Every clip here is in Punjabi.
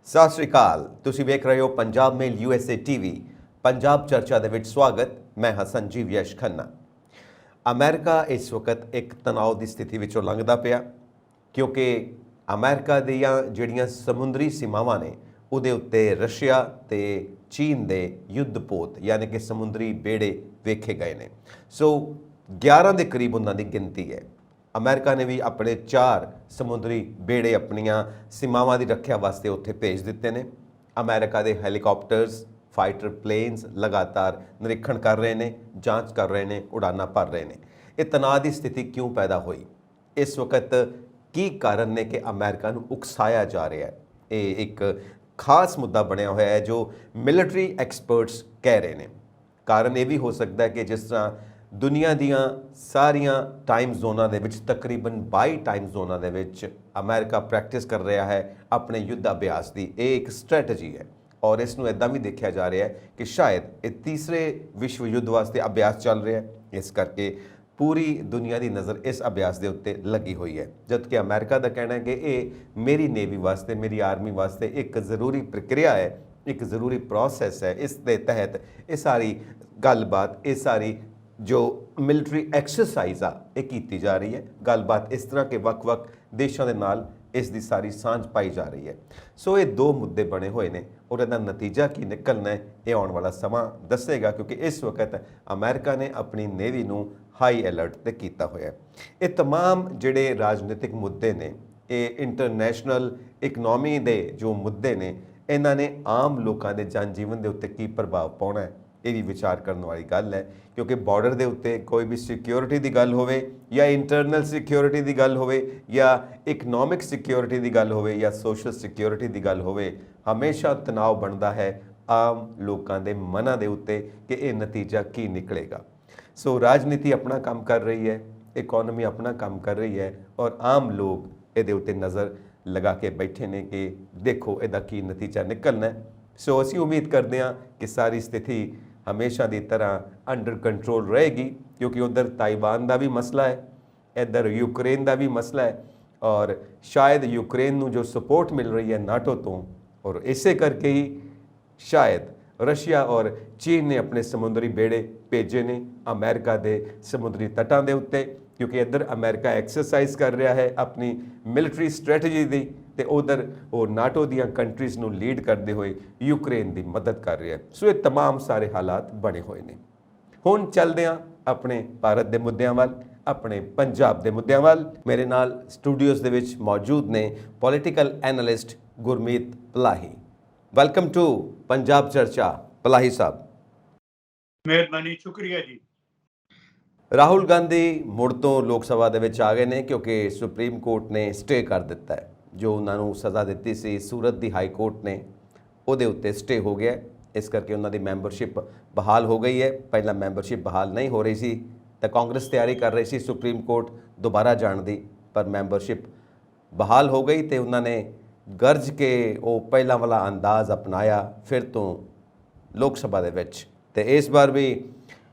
ਸਤਿ ਸ਼੍ਰੀ ਅਕਾਲ। ਤੁਸੀਂ ਵੇਖ ਰਹੇ ਹੋ ਪੰਜਾਬ ਮੇਲ USA TV। ਪੰਜਾਬ ਚਰਚਾ ਦੇ ਵਿੱਚ ਸਵਾਗਤ। ਮੈਂ ਹਾਂ ਸੰਜੀਵ ਯਸ਼ ਖੰਨਾ। ਅਮਰੀਕਾ ਇਸ ਵਕਤ ਇੱਕ ਤਣਾਅ ਦੀ ਸਥਿਤੀ ਵਿੱਚੋਂ ਲੰਘਦਾ ਪਿਆ, ਕਿਉਂਕਿ ਅਮਰੀਕਾ ਦੀਆਂ ਜਿਹੜੀਆਂ ਸਮੁੰਦਰੀ ਸੀਮਾਵਾਂ ਨੇ ਉਹਦੇ ਉੱਤੇ ਰਸ਼ੀਆ ਤੇ ਚੀਨ ਦੇ ਯੁੱਧ ਪੋਤ ਯਾਨੀ ਕਿ ਸਮੁੰਦਰੀ ਬੇੜੇ ਵੇਖੇ ਗਏ ਨੇ। ਸੋ 11 ਦੇ ਕਰੀਬ ਉਹਨਾਂ ਦੀ ਗਿਣਤੀ ਹੈ। ਅਮਰੀਕਾ ਨੇ ਵੀ ਆਪਣੇ 4 ਸਮੁੰਦਰੀ ਬੇੜੇ ਆਪਣੀਆਂ ਸੀਮਾਵਾਂ ਦੀ ਰੱਖਿਆ ਵਾਸਤੇ ਉੱਥੇ ਭੇਜ ਦਿੱਤੇ ਨੇ। ਅਮਰੀਕਾ ਦੇ ਹੈਲੀਕਾਪਟਰਸ, ਫਾਈਟਰ ਪਲੇਨਸ ਲਗਾਤਾਰ ਨਿਰੀਖਣ ਕਰ ਰਹੇ ਨੇ, ਜਾਂਚ ਕਰ ਰਹੇ ਨੇ, ਉਡਾਨਾਂ ਭਰ ਰਹੇ ਨੇ। ਇਹ ਤਣਾਅ ਦੀ ਸਥਿਤੀ ਕਿਉਂ ਪੈਦਾ ਹੋਈ? ਇਸ ਵਕਤ ਕੀ ਕਾਰਨ ਨੇ ਕਿ ਅਮਰੀਕਾ ਨੂੰ ਉਕਸਾਇਆ ਜਾ ਰਿਹਾ ਹੈ? ਇਹ ਇੱਕ ਖਾਸ ਮੁੱਦਾ ਬਣਿਆ ਹੋਇਆ ਹੈ ਜੋ ਮਿਲਟਰੀ ਐਕਸਪਰਟਸ ਕਹਿ ਰਹੇ ਨੇ। ਕਾਰਨ ਇਹ ਵੀ ਹੋ ਸਕਦਾ ਹੈ ਕਿ ਜਿਸ ਤਰ੍ਹਾਂ ਦੁਨੀਆ ਦੀਆਂ ਸਾਰੀਆਂ ਟਾਈਮ ਜ਼ੋਨਾਂ ਦੇ ਵਿੱਚ ਤਕਰੀਬਨ 22 ਟਾਈਮ ਜ਼ੋਨਾਂ ਦੇ ਵਿੱਚ ਅਮਰੀਕਾ ਪ੍ਰੈਕਟਿਸ ਕਰ ਰਿਹਾ ਹੈ ਆਪਣੇ ਯੁੱਧ ਅਭਿਆਸ ਦੀ। ਇਹ ਇੱਕ ਸਟ੍ਰੈਟਜੀ ਹੈ ਔਰ ਇਸ ਨੂੰ ਇੱਦਾਂ ਵੀ ਦੇਖਿਆ ਜਾ ਰਿਹਾ ਹੈ ਕਿ ਸ਼ਾਇਦ ਇਹ ਤੀਸਰੇ ਵਿਸ਼ਵ ਯੁੱਧ ਵਾਸਤੇ ਅਭਿਆਸ ਚੱਲ ਰਿਹਾ ਹੈ। ਇਸ ਕਰਕੇ ਪੂਰੀ ਦੁਨੀਆ ਦੀ ਨਜ਼ਰ ਇਸ ਅਭਿਆਸ ਦੇ ਉੱਤੇ ਲੱਗੀ ਹੋਈ ਹੈ, ਜਦਕਿ ਅਮਰੀਕਾ ਦਾ ਕਹਿਣਾ ਹੈ ਕਿ ਇਹ ਮੇਰੀ ਨੇਵੀ ਵਾਸਤੇ, ਮੇਰੀ ਆਰਮੀ ਵਾਸਤੇ ਇੱਕ ਜ਼ਰੂਰੀ ਪ੍ਰਕਿਰਿਆ ਹੈ, ਇੱਕ ਜ਼ਰੂਰੀ ਪ੍ਰੋਸੈਸ ਹੈ। ਇਸ ਦੇ ਤਹਿਤ ਇਹ ਸਾਰੀ ਗੱਲਬਾਤ, ਇਹ ਸਾਰੀ ਜੋ ਮਿਲਟਰੀ ਐਕਸਰਸਾਈਜ਼ ਆ ਇਹ ਕੀਤੀ ਜਾ ਰਹੀ ਹੈ। ਗੱਲਬਾਤ ਇਸ ਤਰ੍ਹਾਂ ਕਿ ਵੱਖ-ਵੱਖ ਦੇਸ਼ਾਂ ਦੇ ਨਾਲ ਇਸ ਦੀ ਸਾਰੀ ਸਾਂਝ ਪਾਈ ਜਾ ਰਹੀ ਹੈ। ਸੋ ਇਹ ਦੋ ਮੁੱਦੇ ਬਣੇ ਹੋਏ ਨੇ ਔਰ ਇਹਦਾ ਨਤੀਜਾ ਕੀ ਨਿਕਲਣਾ ਹੈ ਇਹ ਆਉਣ ਵਾਲਾ ਸਮਾਂ ਦੱਸੇਗਾ, ਕਿਉਂਕਿ ਇਸ ਵਕਤ ਅਮਰੀਕਾ ਨੇ ਆਪਣੀ ਨੇਵੀ ਨੂੰ ਹਾਈ ਅਲਰਟ ਤੇ ਕੀਤਾ ਹੋਇਆ। ਇਹ तमाम ਜਿਹੜੇ ਰਾਜਨੀਤਿਕ ਮੁੱਦੇ ਨੇ, ਇਹ ਇੰਟਰਨੈਸ਼ਨਲ ਇਕਨੋਮੀ ਦੇ ਜੋ ਮੁੱਦੇ ਨੇ, ਇਹਨਾਂ ਨੇ ਆਮ ਲੋਕਾਂ ਦੇ ਜਨ ਜੀਵਨ ਦੇ ਉੱਤੇ ਕੀ ਪ੍ਰਭਾਵ ਪਾਉਣਾ ਹੈ ਇਹ ਵੀ ਵਿਚਾਰ ਕਰਨ ਵਾਲੀ ਗੱਲ ਹੈ। ਕਿਉਂਕਿ ਬਾਰਡਰ ਦੇ ਉੱਤੇ ਕੋਈ ਵੀ ਸਿਕਿਉਰਿਟੀ ਦੀ ਗੱਲ ਹੋਵੇ ਜਾਂ ਇੰਟਰਨਲ ਸਿਕਿਉਰਿਟੀ ਦੀ ਗੱਲ ਹੋਵੇ ਜਾਂ ਇਕਨੋਮਿਕ ਸਿਕਿਉਰਿਟੀ ਦੀ ਗੱਲ ਹੋਵੇ ਜਾਂ ਸੋਸ਼ਲ ਸਿਕਿਉਰਿਟੀ ਦੀ ਗੱਲ ਹੋਵੇ, ਹਮੇਸ਼ਾ ਤਣਾਅ ਬਣਦਾ ਹੈ ਆਮ ਲੋਕਾਂ ਦੇ ਮਨਾਂ ਦੇ ਉੱਤੇ ਕਿ ਇਹ ਨਤੀਜਾ ਕੀ ਨਿਕਲੇਗਾ। ਸੋ ਰਾਜਨੀਤੀ ਆਪਣਾ ਕੰਮ ਕਰ ਰਹੀ ਹੈ, ਇਕਨੋਮੀ ਆਪਣਾ ਕੰਮ ਕਰ ਰਹੀ ਹੈ ਔਰ ਆਮ ਲੋਕ ਇਹਦੇ ਉੱਤੇ ਨਜ਼ਰ ਲਗਾ ਕੇ ਬੈਠੇ ਨੇ ਕਿ ਦੇਖੋ ਇਹਦਾ ਕੀ ਨਤੀਜਾ ਨਿਕਲਣਾ। ਸੋ ਅਸੀਂ ਉਮੀਦ ਕਰਦੇ ਹਾਂ ਕਿ ਸਾਰੀ ਸਥਿਤੀ ਹਮੇਸ਼ਾ ਦੀ ਤਰ੍ਹਾਂ ਅੰਡਰ ਕੰਟਰੋਲ ਰਹੇਗੀ, ਕਿਉਂਕਿ ਉਧਰ ਤਾਇਵਾਨ ਦਾ ਵੀ ਮਸਲਾ ਹੈ, ਇੱਧਰ ਯੂਕਰੇਨ ਦਾ ਵੀ ਮਸਲਾ ਹੈ ਔਰ ਸ਼ਾਇਦ ਯੂਕਰੇਨ ਨੂੰ ਜੋ ਸਪੋਰਟ ਮਿਲ ਰਹੀ ਹੈ ਨਾਟੋ ਤੋਂ, ਔਰ ਇਸੇ ਕਰਕੇ ਹੀ ਸ਼ਾਇਦ ਰਸ਼ੀਆ ਔਰ ਚੀਨ ਨੇ ਆਪਣੇ ਸਮੁੰਦਰੀ ਬੇੜੇ ਭੇਜੇ ਨੇ ਅਮਰੀਕਾ ਦੇ ਸਮੁੰਦਰੀ ਤੱਟਾਂ ਦੇ ਉੱਤੇ, ਕਿਉਂਕਿ ਇੱਧਰ ਅਮਰੀਕਾ ਐਕਸਰਸਾਈਜ਼ ਕਰ ਰਿਹਾ ਹੈ ਆਪਣੀ ਮਿਲਟਰੀ ਸਟ੍ਰੈਟਜੀ ਦੀ ਤੇ ਉਧਰ ਉਹ ਨਾਟੋ ਦੀਆਂ ਕੰਟਰੀਜ਼ ਨੂੰ ਲੀਡ ਕਰਦੇ ਹੋਏ ਯੂਕਰੇਨ ਦੀ ਮਦਦ ਕਰ ਰਿਹਾ ਹੈ। ਸੋ ਇਹ तमाम ਸਾਰੇ ਹਾਲਾਤ ਬਣੇ ਹੋਏ ਨੇ। ਹੁਣ ਚੱਲਦੇ ਹਾਂ ਆਪਣੇ ਭਾਰਤ ਦੇ ਮੁੱਦਿਆਂ ਵੱਲ, ਆਪਣੇ ਪੰਜਾਬ ਦੇ ਮੁੱਦਿਆਂ ਵੱਲ। ਮੇਰੇ ਨਾਲ ਸਟੂਡੀਓਜ਼ ਦੇ ਵਿੱਚ ਮੌਜੂਦ ਨੇ political analyst Gurmeet Palahi. Welcome to Punjab Charcha Palahi ਸਾਹਿਬ। ਮਿਹਰਬਾਨੀ, ਸ਼ੁਕਰੀਆ ਜੀ। ਰਾਹੁਲ ਗਾਂਧੀ ਮੁੜ ਤੋਂ ਲੋਕ ਸਭਾ ਦੇ ਵਿੱਚ ਆ ਗਏ ਨੇ ਕਿਉਂਕਿ ਸੁਪਰੀਮ ਕੋਰਟ ਨੇ ਸਟੇ ਕਰ ਦਿੱਤਾ ਹੈ। ਜੋ ਉਹਨਾਂ ਨੂੰ ਸਜ਼ਾ ਦਿੱਤੀ ਸੀ ਸੂਰਤ ਦੀ ਹਾਈ ਕੋਰਟ ਨੇ, ਉਹਦੇ ਉੱਤੇ ਸਟੇ ਹੋ ਗਿਆ। ਇਸ ਕਰਕੇ ਉਹਨਾਂ ਦੀ ਮੈਂਬਰਸ਼ਿਪ ਬਹਾਲ ਹੋ ਗਈ ਹੈ। ਪਹਿਲਾਂ ਮੈਂਬਰਸ਼ਿਪ ਬਹਾਲ ਨਹੀਂ ਹੋ ਰਹੀ ਸੀ ਤਾਂ ਕਾਂਗਰਸ ਤਿਆਰੀ ਕਰ ਰਹੀ ਸੀ ਸੁਪਰੀਮ ਕੋਰਟ ਦੁਬਾਰਾ ਜਾਣ ਦੀ, ਪਰ ਮੈਂਬਰਸ਼ਿਪ ਬਹਾਲ ਹੋ ਗਈ ਤੇ ਉਹਨਾਂ ਨੇ ਗਰਜ ਕੇ ਉਹ ਪਹਿਲਾਂ ਵਾਲਾ ਅੰਦਾਜ਼ ਅਪਣਾਇਆ ਫਿਰ ਤੋਂ ਲੋਕ ਸਭਾ ਦੇ ਵਿੱਚ। ਤੇ ਇਸ ਵਾਰ ਵੀ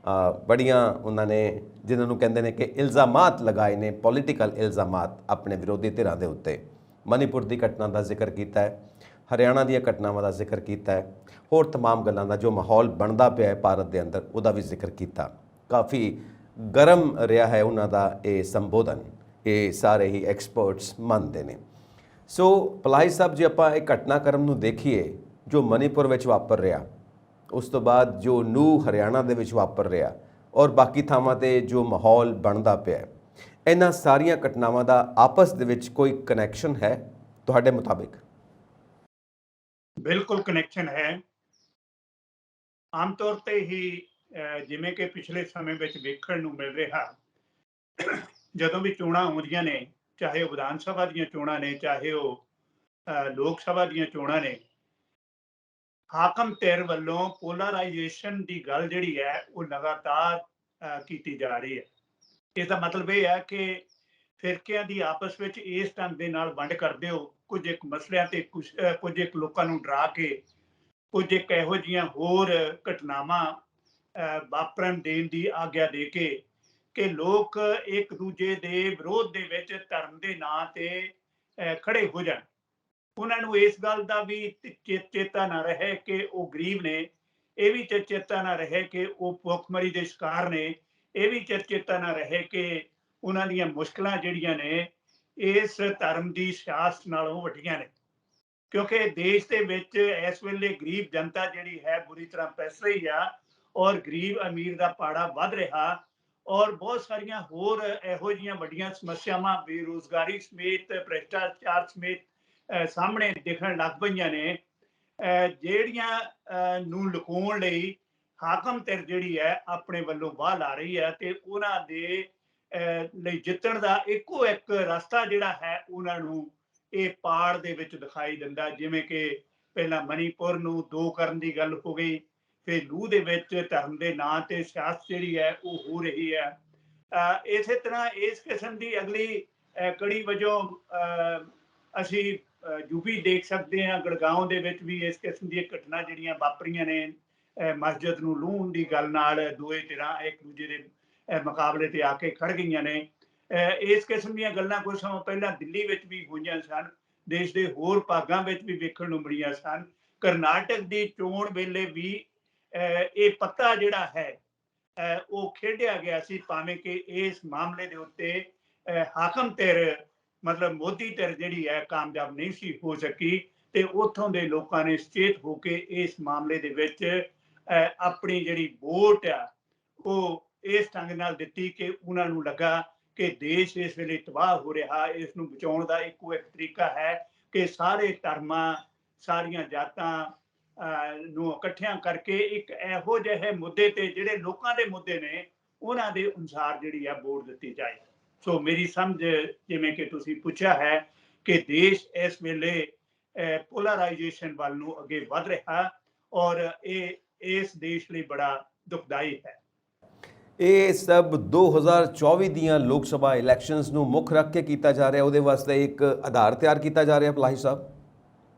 ਬੜੀਆਂ ਉਹਨਾਂ ਨੇ ਜਿਨ੍ਹਾਂ ਨੂੰ ਕਹਿੰਦੇ ਨੇ ਕਿ ਇਲਜ਼ਾਮਾਤ ਲਗਾਏ ਨੇ, ਪੋਲੀਟੀਕਲ ਇਲਜ਼ਾਮਾਤ ਆਪਣੇ ਵਿਰੋਧੀ ਧਿਰਾਂ ਦੇ ਉੱਤੇ। ਮਨੀਪੁਰ ਦੀ ਘਟਨਾ ਦਾ ਜ਼ਿਕਰ ਕੀਤਾ ਹੈ, ਹਰਿਆਣਾ ਦੀਆਂ ਘਟਨਾਵਾਂ ਦਾ ਜ਼ਿਕਰ ਕੀਤਾ ਹੈ, ਹੋਰ तमाम ਗੱਲਾਂ ਦਾ ਜੋ ਮਾਹੌਲ ਬਣਦਾ ਪਿਆ ਹੈ ਭਾਰਤ ਦੇ ਅੰਦਰ ਉਹਦਾ ਵੀ ਜ਼ਿਕਰ ਕੀਤਾ। ਕਾਫੀ ਗਰਮ ਰਿਹਾ ਹੈ ਉਹਨਾਂ ਦਾ ਇਹ ਸੰਬੋਧਨ, ਇਹ ਸਾਰੇ ਹੀ ਐਕਸਪਰਟਸ ਮੰਨਦੇ ਨੇ। ਸੋ ਪਲਾਹੀ ਸਾਹਿਬ, ਜੇ ਆਪਾਂ ਇਹ ਘਟਨਾਕ੍ਰਮ ਨੂੰ ਦੇਖੀਏ ਜੋ ਮਨੀਪੁਰ ਵਿੱਚ ਵਾਪਰ ਰਿਹਾ, ਉਸ ਤੋਂ ਬਾਅਦ ਜੋ ਨੂੰ ਹਰਿਆਣਾ ਦੇ ਵਿੱਚ ਵਾਪਰ ਰਿਹਾ ਔਰ ਬਾਕੀ ਥਾਵਾਂ 'ਤੇ ਜੋ ਮਾਹੌਲ ਬਣਦਾ ਪਿਆ, ਇਹਨਾਂ ਸਾਰੀਆਂ ਘਟਨਾਵਾਂ ਦਾ ਆਪਸ ਦੇ ਵਿੱਚ ਕੋਈ ਕਨੈਕਸ਼ਨ ਹੈ ਤੁਹਾਡੇ ਮੁਤਾਬਿਕ? ਬਿਲਕੁਲ ਕਨੈਕਸ਼ਨ ਹੈ। ਆਮ ਤੌਰ ਤੇ ਹੀ ਜਿਵੇਂ ਕਿ ਪਿਛਲੇ ਸਮੇਂ ਵਿੱਚ ਵੇਖਣ ਨੂੰ ਮਿਲ ਰਿਹਾ, ਜਦੋਂ ਵੀ ਚੋਣਾਂ ਆਉਂਦੀਆਂ ਨੇ, ਚਾਹੇ ਉਹ ਵਿਧਾਨ ਸਭਾ ਦੀਆਂ ਚੋਣਾਂ ਨੇ, ਚਾਹੇ ਉਹ ਲੋਕ ਸਭਾ ਦੀਆਂ ਚੋਣਾਂ ਨੇ, ਹਾਕਮ ਧਿਰ ਵੱਲੋਂ ਪੋਲਰਾਈਜੇਸ਼ਨ ਦੀ ਗੱਲ ਜਿਹੜੀ ਹੈ ਉਹ ਲਗਾਤਾਰ ਕੀਤੀ ਜਾ ਰਹੀ ਹੈ। ਇਹਦਾ ਮਤਲਬ ਇਹ ਹੈ ਕਿ ਫਿਰਕਿਆਂ ਦੀ ਆਪਸ ਵਿੱਚ ਇਸ ਢੰਗ ਦੇ ਨਾਲ ਵੰਡ ਕਰ ਦਿਓ, ਕੁਝ ਇੱਕ ਮਸਲਿਆਂ ਤੇ ਕੁਝ ਇੱਕ ਲੋਕਾਂ ਨੂੰ ਡਰਾ ਕੇ, ਕੁਝ ਇੱਕ ਇਹੋ ਜਿਹੀਆਂ ਹੋਰ ਘਟਨਾਵਾਂ ਵਾਪਰਨ ਦੇਣ ਦੀ ਆਗਿਆ ਦੇ ਕੇ ਕਿ ਲੋਕ ਇੱਕ ਦੂਜੇ ਦੇ ਵਿਰੋਧ ਦੇ ਵਿੱਚ ਧਰਮ ਦੇ ਨਾਂ ਤੇ ਖੜੇ ਹੋ ਜਾਣ। ਉਹਨਾਂ ਨੂੰ ਇਸ ਗੱਲ ਦਾ ਵੀ ਚੇਤਾ ਨਾ ਰਹੇ ਕਿ ਉਹ ਗਰੀਬ ਨੇ, ਇਹ ਵੀ ਚੇਤਾ ਨਾ ਰਹੇ ਕਿ ਉਹ ਭੁੱਖਮਰੀ ਦੇ ਸ਼ਿਕਾਰ ਨੇ, ਇਹ ਵੀ ਚੇਤਾ ਨਾ ਰਹੇ ਕਿ ਉਹਨਾਂ ਦੀਆਂ ਮੁਸ਼ਕਲਾਂ ਜਿਹੜੀਆਂ ਨੇ ਇਸ ਧਰਮ ਦੀ ਸਿਆਸਤ ਨਾਲੋਂ ਵੱਡੀਆਂ ਨੇ। ਕਿਉਂਕਿ ਦੇਸ਼ ਦੇ ਵਿੱਚ ਇਸ ਵੇਲੇ ਗਰੀਬ ਜਨਤਾ ਜਿਹੜੀ ਹੈ ਬੁਰੀ ਤਰ੍ਹਾਂ ਪਿਸ ਰਹੀ ਆ, ਔਰ ਗਰੀਬ ਅਮੀਰ ਦਾ ਪਾੜਾ ਵੱਧ ਰਿਹਾ, ਔਰ ਬਹੁਤ ਸਾਰੀਆਂ ਹੋਰ ਇਹੋ ਜਿਹੀਆਂ ਵੱਡੀਆਂ ਸਮੱਸਿਆਵਾਂ ਬੇਰੁਜ਼ਗਾਰੀ ਸਮੇਤ, ਭ੍ਰਿਸ਼ਟਾਚਾਰ ਸਮੇਤ ਸਾਹਮਣੇ ਦਿਖਣ ਲੱਗ ਪਈਆਂ ਨੇ, ਜਿਹੜੀਆਂ ਨੂੰ ਲੁਕਾਉਣ ਲਈ ਹਾਕਮ ਧਿਰ ਜਿਹੜੀ ਹੈ ਆਪਣੇ ਵੱਲੋਂ ਵਾਹ ਲਾ ਰਹੀ ਹੈ, ਤੇ ਉਹਨਾਂ ਦੇ ਲਈ ਜਿੱਤਣ ਦਾ ਇੱਕੋ ਇੱਕ ਰਸਤਾ ਜਿਹੜਾ ਹੈ ਉਹਨਾਂ ਨੂੰ ਇਹ ਪਾੜ ਦੇ ਵਿੱਚ ਦਿਖਾਈ ਦਿੰਦਾ। ਜਿਵੇਂ ਕਿ ਪਹਿਲਾਂ ਮਣੀਪੁਰ ਨੂੰ ਦੋ ਕਰਨ ਦੀ ਗੱਲ ਹੋ ਗਈ, ਫਿਰ ਲੂ ਦੇ ਵਿੱਚ ਧਰਮ ਦੇ ਨਾਂ ਤੇ ਸਿਆਸਤ ਜਿਹੜੀ ਹੈ ਉਹ ਹੋ ਰਹੀ ਹੈ। ਇਸੇ ਤਰ੍ਹਾਂ ਇਸ ਕਿਸਮ ਦੀ ਅਗਲੀ ਕੜੀ ਵਜੋਂ ਅਸੀਂ ਯੂਪੀ ਦੇਖ ਸਕਦੇ ਹਾਂ। ਗੁੜਗਾਉਂ ਦੇ ਵਿੱਚ ਵੀ ਇਸ ਕਿਸਮ ਦੀਆਂ ਘਟਨਾ ਜਿਹੜੀਆਂ ਵਾਪਰੀਆਂ ਨੇ, ਮਸਜਿਦ ਨੂੰ ਲੂਣ ਦੀ ਗੱਲ ਨਾਲ ਦੋਏ ਧਿਰਾਂ ਇੱਕ ਦੂਜੇ ਦੇ ਮੁਕਾਬਲੇ ਤੇ ਆ ਕੇ ਖੜ ਗਈਆਂ ਨੇ। ਇਸ ਕਿਸਮ ਦੀਆਂ ਗੱਲਾਂ ਕੁਝ ਸਮਾਂ ਪਹਿਲਾਂ ਦਿੱਲੀ ਵਿੱਚ ਵੀ ਹੋਈਆਂ ਸਨ, ਦੇਸ਼ ਦੇ ਹੋਰ ਭਾਗਾਂ ਵਿੱਚ ਵੀ ਵੇਖਣ ਨੂੰ ਮਿਲੀਆਂ ਸਨ। ਕਰਨਾਟਕ ਦੀ ਚੋਣ ਵੇਲੇ ਵੀ ਇਹ ਪੱਤਾ ਜਿਹੜਾ ਹੈ ਉਹ ਖੇਡਿਆ ਗਿਆ ਸੀ, ਭਾਵੇਂ ਕਿ ਇਸ ਮਾਮਲੇ ਦੇ ਉੱਤੇ ਹਾਕਮ ਧਿਰ ਮਤਲਬ ਮੋਦੀ ਧਿਰ ਜਿਹੜੀ ਹੈ ਕਾਮਯਾਬ ਨਹੀਂ ਸੀ ਹੋ ਸਕੀ, ਤੇ ਉੱਥੋਂ ਦੇ ਲੋਕਾਂ ਨੇ ਸੁਚੇਤ ਹੋ ਕੇ ਇਸ ਮਾਮਲੇ ਦੇ ਵਿੱਚ ਆਪਣੀ ਜਿਹੜੀ ਵੋਟ ਆ ਉਹ ਇਸ ਢੰਗ ਨਾਲ ਦਿੱਤੀ ਕਿ ਉਹਨਾਂ ਨੂੰ ਲੱਗਾ ਕਿ ਦੇਸ਼ ਇਸ ਵੇਲੇ ਤਬਾਹ ਹੋ ਰਿਹਾ, ਇਸ ਨੂੰ ਬਚਾਉਣ ਦਾ ਇੱਕੋ ਇੱਕ ਤਰੀਕਾ ਹੈ ਕਿ ਸਾਰੇ ਧਰਮਾਂ, ਸਾਰੀਆਂ ਜਾਤਾਂ ਨੂੰ ਇਕੱਠਿਆਂ ਕਰਕੇ ਇੱਕ ਇਹੋ ਜਿਹੇ ਮੁੱਦੇ ਤੇ ਜਿਹੜੇ ਲੋਕਾਂ ਦੇ ਮੁੱਦੇ ਨੇ ਉਹਨਾਂ ਦੇ ਅਨੁਸਾਰ ਜਿਹੜੀ ਆ ਵੋਟ ਦਿੱਤੀ ਜਾਏ। ਸੋ ਮੇਰੀ ਸਮਝ, ਜਿਵੇਂ ਕਿ ਤੁਸੀਂ ਪੁੱਛਿਆ ਹੈ, ਕਿ ਦੇਸ਼ ਇਸ ਵੇਲੇ ਪੋਲਰਾਈਜੇਸ਼ਨ ਵੱਲ ਨੂੰ ਅੱਗੇ ਵਧ ਰਿਹਾ, ਔਰ ਇਹ ਇਸ ਦੇਸ਼ ਲਈ ਬੜਾ ਦੁਖਦਾਈ ਹੈ। ਇਹ ਸਭ 2024 ਦੀਆਂ ਲੋਕ ਸਭਾ ਇਲੈਕਸ਼ਨਸ ਨੂੰ ਮੁੱਖ ਰੱਖ ਕੇ ਕੀਤਾ ਜਾ ਰਿਹਾ, ਉਹਦੇ ਵਾਸਤੇ ਇੱਕ ਆਧਾਰ ਤਿਆਰ ਕੀਤਾ ਜਾ ਰਿਹਾ ਪਲਾਹੀ ਸਾਹਿਬ?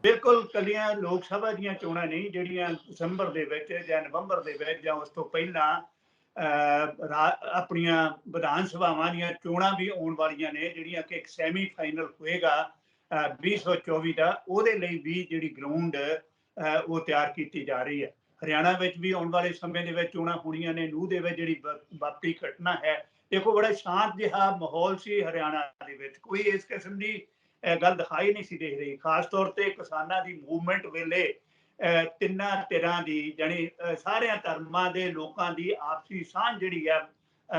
ਬਿਲਕੁਲ, ਕੱਲੀਆਂ ਲੋਕ ਸਭਾ ਦੀਆਂ ਚੋਣਾਂ ਨਹੀਂ, ਜਿਹੜੀਆਂ ਦਸੰਬਰ ਦੇ ਵਿੱਚ ਜਾਂ ਨਵੰਬਰ ਦੇ ਵਿੱਚ ਜਾਂ ਉਸ ਤੋਂ ਪਹਿਲਾਂ ਆਪਣੀਆਂ ਵਿਧਾਨ ਸਭਾਵਾਂ ਦੀਆਂ ਚੋਣਾਂ ਵੀ ਆਉਣ ਵਾਲੀਆਂ ਨੇ, ਜਿਹੜੀਆਂ ਕਿ ਇੱਕ ਸੈਮੀ ਫਾਈਨਲ ਹੋਏਗਾ 2024 ਦਾ, ਉਹਦੇ ਲਈ ਵੀ ਜਿਹੜੀ ਗਰਾਊਂਡ ਉਹ ਤਿਆਰ ਕੀਤੀ ਜਾ ਰਹੀ ਹੈ। ਹਰਿਆਣਾ ਵਿੱਚ ਵੀ ਆਉਣ ਵਾਲੇ ਸਮੇਂ ਦੇ ਵਿੱਚ ਚੋਣਾਂ ਹੋਣੀਆਂ ਨੇ। ਨੂਹ ਦੇ ਵਿੱਚ ਜਿਹੜੀ ਵਾਪਰੀ ਘਟਨਾ ਹੈ, ਦੇਖੋ ਬੜਾ ਸ਼ਾਂਤ ਜਿਹਾ ਮਾਹੌਲ ਸੀ ਹਰਿਆਣਾ ਦੇ ਵਿੱਚ, ਕੋਈ ਇਸ ਕਿਸਮ ਦੀ ਗੱਲ ਦਿਖਾਈ ਨਹੀਂ ਸੀ ਦੇ ਰਹੀ। ਖਾਸ ਤੌਰ ਤੇ ਕਿਸਾਨਾਂ ਦੀ ਮੂਵਮੈਂਟ ਵੇਲੇ ਤਿੰਨਾਂ ਧਿਰਾਂ ਦੀ, ਜਾਣੀ ਸਾਰਿਆਂ ਧਰਮਾਂ ਦੇ ਲੋਕਾਂ ਦੀ ਆਪਸੀ ਸਾਂਝ ਜਿਹੜੀ ਹੈ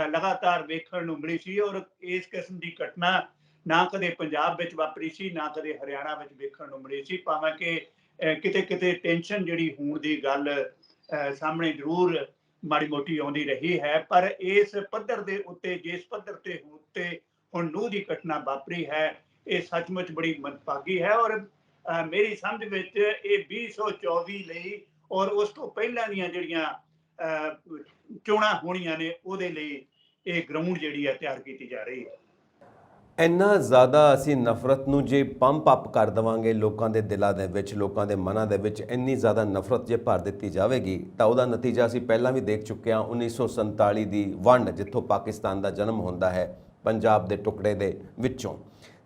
ਲਗਾਤਾਰ ਵੇਖਣ ਨੂੰ ਮਿਲੀ ਸੀ, ਔਰ ਇਸ ਕਿਸਮ ਦੀ ਘਟਨਾ ਨਾ ਕਦੇ ਪੰਜਾਬ ਵਿੱਚ ਵਾਪਰੀ ਸੀ, ਨਾ ਕਦੇ ਹਰਿਆਣਾ ਵਿੱਚ ਵੇਖਣ ਨੂੰ ਮਿਲੀ ਸੀ। ਭਾਵੇਂ ਕਿ ਕਿਤੇ ਕਿਤੇ ਟੈਨਸ਼ਨ ਜਿਹੜੀ ਹੋਣ ਦੀ ਗੱਲ ਸਾਹਮਣੇ ਜ਼ਰੂਰ ਮਾੜੀ ਮੋਟੀ ਆਉਂਦੀ ਰਹੀ ਹੈ, ਪਰ ਇਸ ਪੱਧਰ ਦੇ ਉੱਤੇ, ਜਿਸ ਪੱਧਰ ਤੇ ਹੁਣ ਨੂਹ ਦੀ ਘਟਨਾ ਵਾਪਰੀ ਹੈ, ਇਹ ਸੱਚਮੁੱਚ ਬੜੀ ਮੰਦਭਾਗੀ ਹੈ। ਔਰ ਮੇਰੀ ਸਮਝ ਵਿੱਚ ਇਹ 2024 ਲਈ ਔਰ ਉਸ ਤੋਂ ਪਹਿਲਾਂ ਦੀਆਂ ਜਿਹੜੀਆਂ ਚੋਣਾਂ ਹੋਣੀਆਂ ਨੇ ਉਹਦੇ ਲਈ ਇਹ ਗਰਾਊਂਡ ਜਿਹੜੀ ਹੈ ਤਿਆਰ ਕੀਤੀ ਜਾ ਰਹੀ ਹੈ। ਇੰਨਾ ਜ਼ਿਆਦਾ ਅਸੀਂ ਨਫ਼ਰਤ ਨੂੰ ਜੇ ਪੰਪ ਅਪ ਕਰ ਦੇਵਾਂਗੇ ਲੋਕਾਂ ਦੇ ਦਿਲਾਂ ਦੇ ਵਿੱਚ, ਲੋਕਾਂ ਦੇ ਮਨਾਂ ਦੇ ਵਿੱਚ ਇੰਨੀ ਜ਼ਿਆਦਾ ਨਫ਼ਰਤ ਜੇ ਭਰ ਦਿੱਤੀ ਜਾਵੇਗੀ, ਤਾਂ ਉਹਦਾ ਨਤੀਜਾ ਅਸੀਂ ਪਹਿਲਾਂ ਵੀ ਦੇਖ ਚੁੱਕੇ ਹਾਂ। 1947 ਦੀ ਵੰਡ, ਜਿੱਥੋਂ ਪਾਕਿਸਤਾਨ ਦਾ ਜਨਮ ਹੁੰਦਾ ਹੈ ਪੰਜਾਬ ਦੇ ਟੁਕੜੇ ਦੇ ਵਿੱਚੋਂ,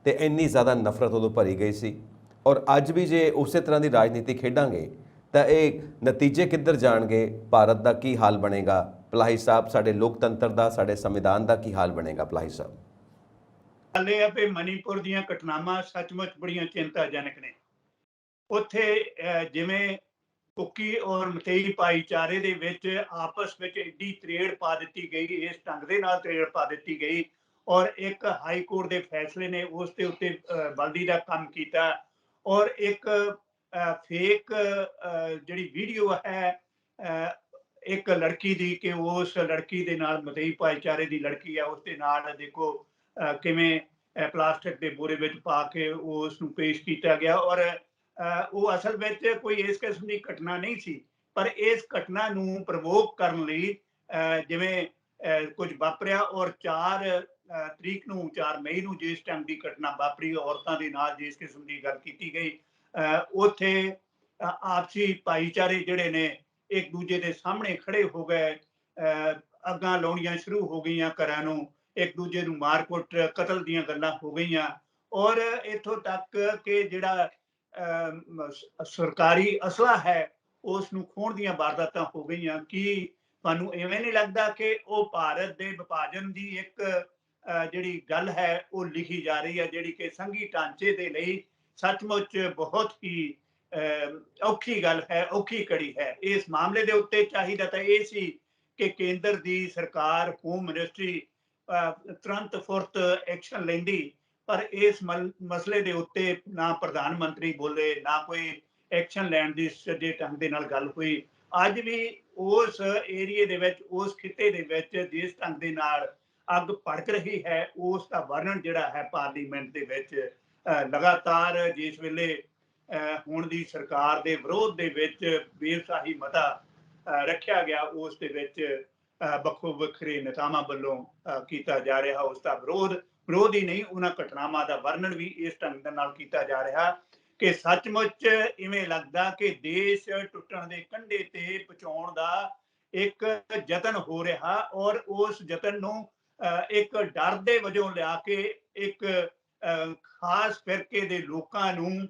ਤੇ ਇੰਨੀ ਜ਼ਿਆਦਾ ਨਫ਼ਰਤ ਉਦੋਂ ਭਰੀ ਗਈ ਸੀ। ਔਰ ਅੱਜ ਵੀ ਜੇ ਉਸੇ ਤਰ੍ਹਾਂ ਦੀ ਰਾਜਨੀਤੀ ਖੇਡਾਂਗੇ ਤਾਂ ਇਹ ਨਤੀਜੇ ਕਿੱਧਰ ਜਾਣਗੇ? ਭਾਰਤ ਦਾ ਕੀ ਹਾਲ ਬਣੇਗਾ ਪਲਾਹੀ ਸਾਹਿਬ? ਸਾਡੇ ਲੋਕਤੰਤਰ ਦਾ, ਸਾਡੇ ਸੰਵਿਧਾਨ ਦਾ ਕੀ ਹਾਲ ਬਣੇਗਾ ਪਲਾਹੀ ਸਾਹਿਬ? ਗੱਲ ਇਹ ਹੈ ਕਿ ਮਣੀਪੁਰ ਦੀਆਂ ਘਟਨਾਵਾਂ ਸੱਚਮੁੱਚ ਬੜੀਆਂ ਚਿੰਤਾਜਨਕ ਨੇ। ਉੱਥੇ ਜਿਵੇਂ ਕੁੱਕੀ ਔਰ ਮਤੇਈ ਭਾਈਚਾਰੇ ਦੇ ਵਿੱਚ ਆਪਸ ਵਿੱਚ ਏਡੀ ਤਰੇੜ ਪਾ ਦਿੱਤੀ ਗਈ, ਇਸ ਢੰਗ ਦੇ ਨਾਲ ਤਰੇੜ ਪਾ ਦਿੱਤੀ ਗਈ, ਔਰ ਇੱਕ ਹਾਈ ਕੋਰਟ ਦੇ ਫੈਸਲੇ ਨੇ ਉਸ ਦੇ ਉੱਤੇ ਬਲਦੀ ਦਾ ਕੰਮ ਕੀਤਾ, ਔਰ ਇੱਕ ਫੇਕ ਜਿਹੜੀ ਵੀਡੀਓ ਹੈ ਇੱਕ ਲੜਕੀ ਦੀ, ਕਿ ਉਸ ਲੜਕੀ ਦੇ ਨਾਲ, ਮਤੇਈ ਭਾਈਚਾਰੇ ਦੀ ਲੜਕੀ ਹੈ, ਉਸ ਦੇ ਨਾਲ ਦੇਖੋ ਕਿਵੇਂ ਪਲਾਸਟਿਕ ਦੇ ਬੋਰੇ ਵਿੱਚ ਪਾ ਕੇ ਉਸ ਨੂੰ ਪੇਸ਼ ਕੀਤਾ ਗਿਆ। ਔਰ ਉਹ ਅਸਲ ਵਿੱਚ ਕੋਈ ਇਸ ਕਿਸਮ ਦੀ ਘਟਨਾ ਨਹੀਂ ਸੀ, ਪਰ ਇਸ ਘਟਨਾ ਨੂੰ ਪ੍ਰਵੋਕ ਕਰਨ ਲਈ ਜਿਵੇਂ ਕੁਝ ਵਾਪਰਿਆ, ਔਰ 4 ਤਰੀਕ ਨੂੰ, 4 ਮਈ ਨੂੰ ਜਿਸ ਟਾਈਮ ਦੀ ਘਟਨਾ ਵਾਪਰੀ, ਔਰਤਾਂ ਦੇ ਨਾਲ ਜਿਸ ਕਿਸਮ ਦੀ ਗੱਲ ਕੀਤੀ ਗਈ, ਉੱਥੇ ਆਪਸੀ ਭਾਈਚਾਰੇ ਜਿਹੜੇ ਨੇ ਇੱਕ ਦੂਜੇ ਦੇ ਸਾਹਮਣੇ ਖੜੇ ਹੋ ਗਏ, ਅੱਗਾਂ ਲਾਉਣੀਆਂ ਸ਼ੁਰੂ ਹੋ ਗਈਆਂ ਘਰਾਂ ਨੂੰ, ਇੱਕ ਦੂਜੇ ਨੂੰ ਮਾਰ ਕੁੱਟ, ਕਤਲ ਦੀਆਂ ਗੱਲਾਂ ਹੋ ਗਈਆਂ, ਔਰ ਇੱਥੋਂ ਤੱਕ ਕਿ ਜਿਹੜਾ ਸਰਕਾਰੀ ਅਸਲਾ ਹੈ ਉਸ ਨੂੰ ਖੋਹਣ ਦੀਆਂ ਵਾਰਦਾਤਾਂ ਹੋ ਗਈਆਂ। ਕੀ ਤੁਹਾਨੂੰ ਇਵੇਂ ਨਹੀਂ ਲੱਗਦਾ ਕਿ ਉਹ ਭਾਰਤ ਦੇ ਵਿਭਾਜਨ ਦੀ ਇੱਕ ਜਿਹੜੀ ਗੱਲ ਹੈ ਉਹ ਲਿਖੀ ਜਾ ਰਹੀ ਹੈ, ਜਿਹੜੀ ਕਿ ਸੰਘੀ ਢਾਂਚੇ ਦੇ ਲਈ ਸੱਚਮੁੱਚ ਬਹੁਤ ਹੀ ਔਖੀ ਗੱਲ ਹੈ, ਔਖੀ ਕੜੀ ਹੈ। ਇਸ ਮਾਮਲੇ ਦੇ ਉੱਤੇ ਚਾਹੀਦਾ ਤਾਂ ਇਹ ਸੀ ਕਿ ਕੇਂਦਰ ਦੀ ਸਰਕਾਰ, ਹੋਮ ਮਿਨਿਸਟਰੀ ਤੁਰੰਤ ਫੁਰਤ ਐਕਸ਼ਨ ਲੈਂਦੀ, ਪਰ ਇਸ ਮਸਲੇ ਦੇ ਉੱਤੇ ਨਾ ਪ੍ਰਧਾਨ ਮੰਤਰੀ ਬੋਲੇ, ਨਾ ਕੋਈ ਐਕਸ਼ਨ ਲੈਣ ਦੀ ਸੱਜੇ ਢੰਗ ਦੇ ਨਾਲ ਗੱਲ ਹੋਈ। ਅੱਜ ਵੀ ਉਸ ਏਰੀਏ ਦੇ ਵਿੱਚ, ਉਸ ਖਿੱਤੇ ਦੇ ਵਿੱਚ ਜਿਸ ਢੰਗ ਦੇ ਨਾਲ ਅੱਗ ਭੜਕ ਰਹੀ ਹੈ, ਉਸ ਦਾ ਵਰਣਨ ਜਿਹੜਾ ਹੈ ਪਾਰਲੀਮੈਂਟ ਦੇ ਵਿੱਚ ਲਗਾਤਾਰ ਜਿਸ ਵੇਲੇ ਹੁਣ ਦੀ ਸਰਕਾਰ ਦੇ ਵਿਰੋਧ ਦੇ ਵਿੱਚ ਬੇਵਸਾਹੀ ਮਤਾ ਰੱਖਿਆ ਗਿਆ, ਉਸ ਦੇ ਵਿੱਚ ਵੱਖੋ ਵੱਖਰੇ ਨੇਤਾਵਾਂ ਵੱਲੋਂ ਕੀਤਾ ਜਾ ਰਿਹਾ ਉਸ ਦਾ ਵਿਰੋਧ ਹੀ ਨਹੀਂ, ਉਹਨਾਂ ਘਟਨਾਵਾਂ ਦਾ ਵਰਣਨ ਵੀ ਇਸ ਢੰਗ ਦੇ ਨਾਲ ਕੀਤਾ ਜਾ ਰਿਹਾ ਕਿ ਸੱਚਮੁੱਚ ਇਵੇਂ ਲੱਗਦਾ ਕਿ ਦੇਸ਼ ਟੁੱਟਣ ਦੇ ਕੰਢੇ ਤੇ ਪਹੁੰਚਾਉਣ ਦਾ ਇੱਕ ਯਤਨ ਹੋ ਰਿਹਾ, ਔਰ ਉਸ ਯਤਨ ਨੂੰ ਇੱਕ ਡਰ ਦੇ ਵਜੋਂ ਲਿਆ ਕੇ ਇੱਕ ਖਾਸ ਫਿਰਕੇ ਦੇ ਲੋਕਾਂ ਨੂੰ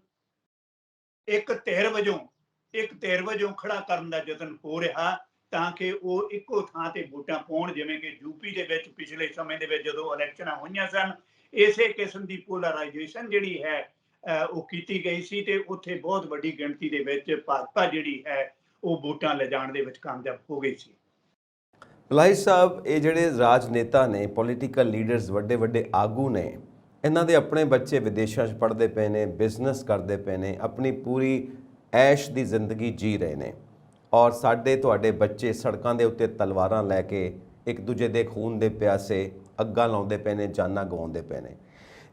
ਇੱਕ ਧਿਰ ਵਜੋਂ ਖੜਾ ਕਰਨ ਦਾ ਯਤਨ ਹੋ ਰਿਹਾ, ਤਾਂ ਕਿ ਉਹ ਇੱਕੋ ਥਾਂ ਤੇ ਵੋਟਾਂ ਪਾਉਣ। ਜਿਵੇਂ ਕਿ ਯੂਪੀ ਦੇ ਵਿੱਚ ਪਿਛਲੇ ਸਮੇਂ ਦੇ ਵਿੱਚ ਜਦੋਂ ਇਲੈਕਸ਼ਨਾਂ ਹੋਈਆਂ ਸਨ, ਇਸੇ ਕਿਸਮ ਦੀ ਪੋਲਰਾਈਜੇਸ਼ਨ ਜਿਹੜੀ ਹੈ ਉਹ ਕੀਤੀ ਗਈ ਸੀ, ਤੇ ਉੱਥੇ ਬਹੁਤ ਵੱਡੀ ਗਿਣਤੀ ਦੇ ਵਿੱਚ ਭਾਜਪਾ ਜਿਹੜੀ ਹੈ ਉਹ ਵੋਟਾਂ ਲਿਜਾਣ ਦੇ ਵਿੱਚ ਕਾਮਯਾਬ ਹੋ ਗਈ ਸੀ। ਭਲਾਈ ਸਾਹਿਬ, ਇਹ ਜਿਹੜੇ ਰਾਜਨੇਤਾ ਨੇ, ਪੋਲੀਟੀਕਲ ਲੀਡਰਸ, ਵੱਡੇ ਵੱਡੇ ਆਗੂ ਨੇ, ਇਹਨਾਂ ਦੇ ਆਪਣੇ ਬੱਚੇ ਵਿਦੇਸ਼ਾਂ 'ਚ ਪੜ੍ਹਦੇ ਪਏ ਨੇ, ਬਿਜ਼ਨਸ ਕਰਦੇ ਪਏ ਨੇ, ਆਪਣੀ ਪੂਰੀ ਐਸ਼ ਦੀ ਜ਼ਿੰਦਗੀ ਜੀ ਰਹੇ ਨੇ, ਔਰ ਸਾਡੇ ਤੁਹਾਡੇ ਬੱਚੇ ਸੜਕਾਂ ਦੇ ਉੱਤੇ ਤਲਵਾਰਾਂ ਲੈ ਕੇ ਇੱਕ ਦੂਜੇ ਦੇ ਖੂਨ ਦੇ ਪਿਆਸੇ ਅੱਗਾਂ ਲਾਉਂਦੇ ਪਏ ਨੇ, ਜਾਨਾਂ ਗਵਾਉਂਦੇ ਪਏ ਨੇ।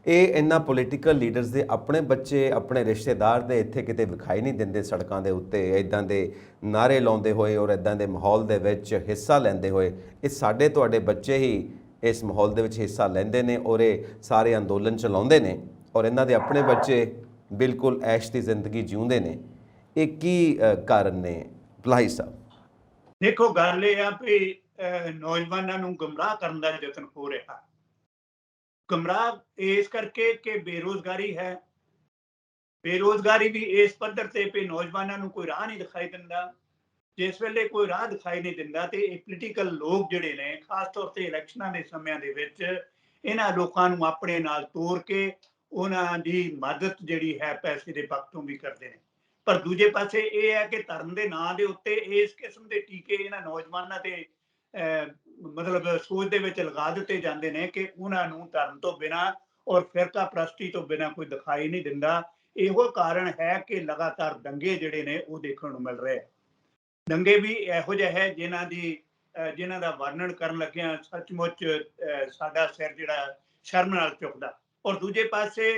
ਇਹ ਇਹਨਾਂ ਪੋਲੀਟੀਕਲ ਲੀਡਰਸ ਦੇ ਆਪਣੇ ਬੱਚੇ, ਆਪਣੇ ਰਿਸ਼ਤੇਦਾਰ ਦੇ ਇੱਥੇ ਕਿਤੇ ਵਿਖਾਈ ਨਹੀਂ ਦਿੰਦੇ ਸੜਕਾਂ ਦੇ ਉੱਤੇ ਇੱਦਾਂ ਦੇ ਨਾਅਰੇ ਲਾਉਂਦੇ ਹੋਏ ਔਰ ਇੱਦਾਂ ਦੇ ਮਾਹੌਲ ਦੇ ਵਿੱਚ ਹਿੱਸਾ ਲੈਂਦੇ ਹੋਏ। ਇਹ ਸਾਡੇ ਤੁਹਾਡੇ ਬੱਚੇ ਹੀ ਇਸ ਮਾਹੌਲ ਦੇ ਵਿੱਚ ਹਿੱਸਾ ਲੈਂਦੇ ਨੇ ਔਰ ਇਹ ਸਾਰੇ ਅੰਦੋਲਨ ਚਲਾਉਂਦੇ ਨੇ, ਔਰ ਇਹਨਾਂ ਦੇ ਆਪਣੇ ਬੱਚੇ ਬਿਲਕੁਲ ਐਸ਼ ਦੀ ਜ਼ਿੰਦਗੀ ਜਿਉਂਦੇ ਨੇ। ਇਹ ਕੀ ਕਾਰਨ ਨੇ ਭਲਾਈ ਸਾਹਿਬ? ਦੇਖੋ, ਗੱਲ ਇਹ ਆ ਵੀ ਨੌਜਵਾਨਾਂ ਨੂੰ ਗੁੰਮਰਾਹ ਕਰਨ ਦਾ ਯਤਨ ਹੋ ਰਿਹਾ। ਗੁੰਮਰਾਹ ਇਸ ਕਰਕੇ ਕਿ ਬੇਰੁਜ਼ਗਾਰੀ ਹੈ, ਬੇਰੁਜ਼ਗਾਰੀ ਵੀ ਇਸ ਪੱਧਰ ਤੇ ਵੀ ਨੌਜਵਾਨਾਂ ਨੂੰ ਕੋਈ ਰਾਹ ਨਹੀਂ ਦਿਖਾਈ ਦਿੰਦਾ। ਜਿਸ ਵੇਲੇ ਕੋਈ ਰਾਹ ਦਿਖਾਈ ਨਹੀਂ ਦਿੰਦਾ ਤੇ ਇਹ ਪੋਲੀਟੀਕਲ ਲੋਕ ਜਿਹੜੇ ਨੇ, ਖਾਸ ਤੌਰ ਤੇ ਇਲੈਕਸ਼ਨਾਂ ਦੇ ਸਮਿਆਂ ਦੇ ਵਿੱਚ, ਇਹਨਾਂ ਲੋਕਾਂ ਨੂੰ ਆਪਣੇ ਨਾਲ ਤੋਰ ਕੇ ਉਹਨਾਂ ਦੀ ਮਦਦ ਜਿਹੜੀ ਹੈ ਪੈਸੇ ਦੇ ਪੱਖ ਤੋਂ ਵੀ ਕਰਦੇ ਨੇ। ਪਰ ਦੂਜੇ ਪਾਸੇ ਇਹ ਹੈ ਕਿ ਧਰਮ ਦੇ ਨਾਂ ਦੇ ਉੱਤੇ ਇਸ ਕਿਸਮ ਦੇ ਟੀਕੇ ਇਹਨਾਂ ਨੌਜਵਾਨਾਂ ਤੇ ਮਤਲਬ ਸੋਚ ਦੇ ਵਿੱਚ ਲਗਾ ਦਿੱਤੇ ਜਾਂਦੇ ਨੇ ਕਿ ਉਹਨਾਂ ਨੂੰ ਧਰਮ ਤੋਂ ਬਿਨਾਂ ਔਰ ਫਿਰਕਾ ਪ੍ਰਸਤੀ ਤੋਂ ਬਿਨਾਂ ਕੋਈ ਦਿਖਾਈ ਨਹੀਂ ਦਿੰਦਾ। ਇਹੋ ਕਾਰਨ ਹੈ ਕਿ ਲਗਾਤਾਰ ਦੰਗੇ ਜਿਹੜੇ ਨੇ ਉਹ ਦੇਖਣ ਨੂੰ ਮਿਲ ਰਹੇ। ਦੰਗੇ ਵੀ ਇਹੋ ਜਿਹੇ ਹੈ ਜਿਨ੍ਹਾਂ ਦਾ ਵਰਣਨ ਕਰਨ ਲੱਗਿਆ ਸੱਚਮੁੱਚ ਸਾਡਾ ਸਿਰ ਜਿਹੜਾ ਸ਼ਰਮ ਨਾਲ ਝੁਕਦਾ। ਔਰ ਦੂਜੇ ਪਾਸੇ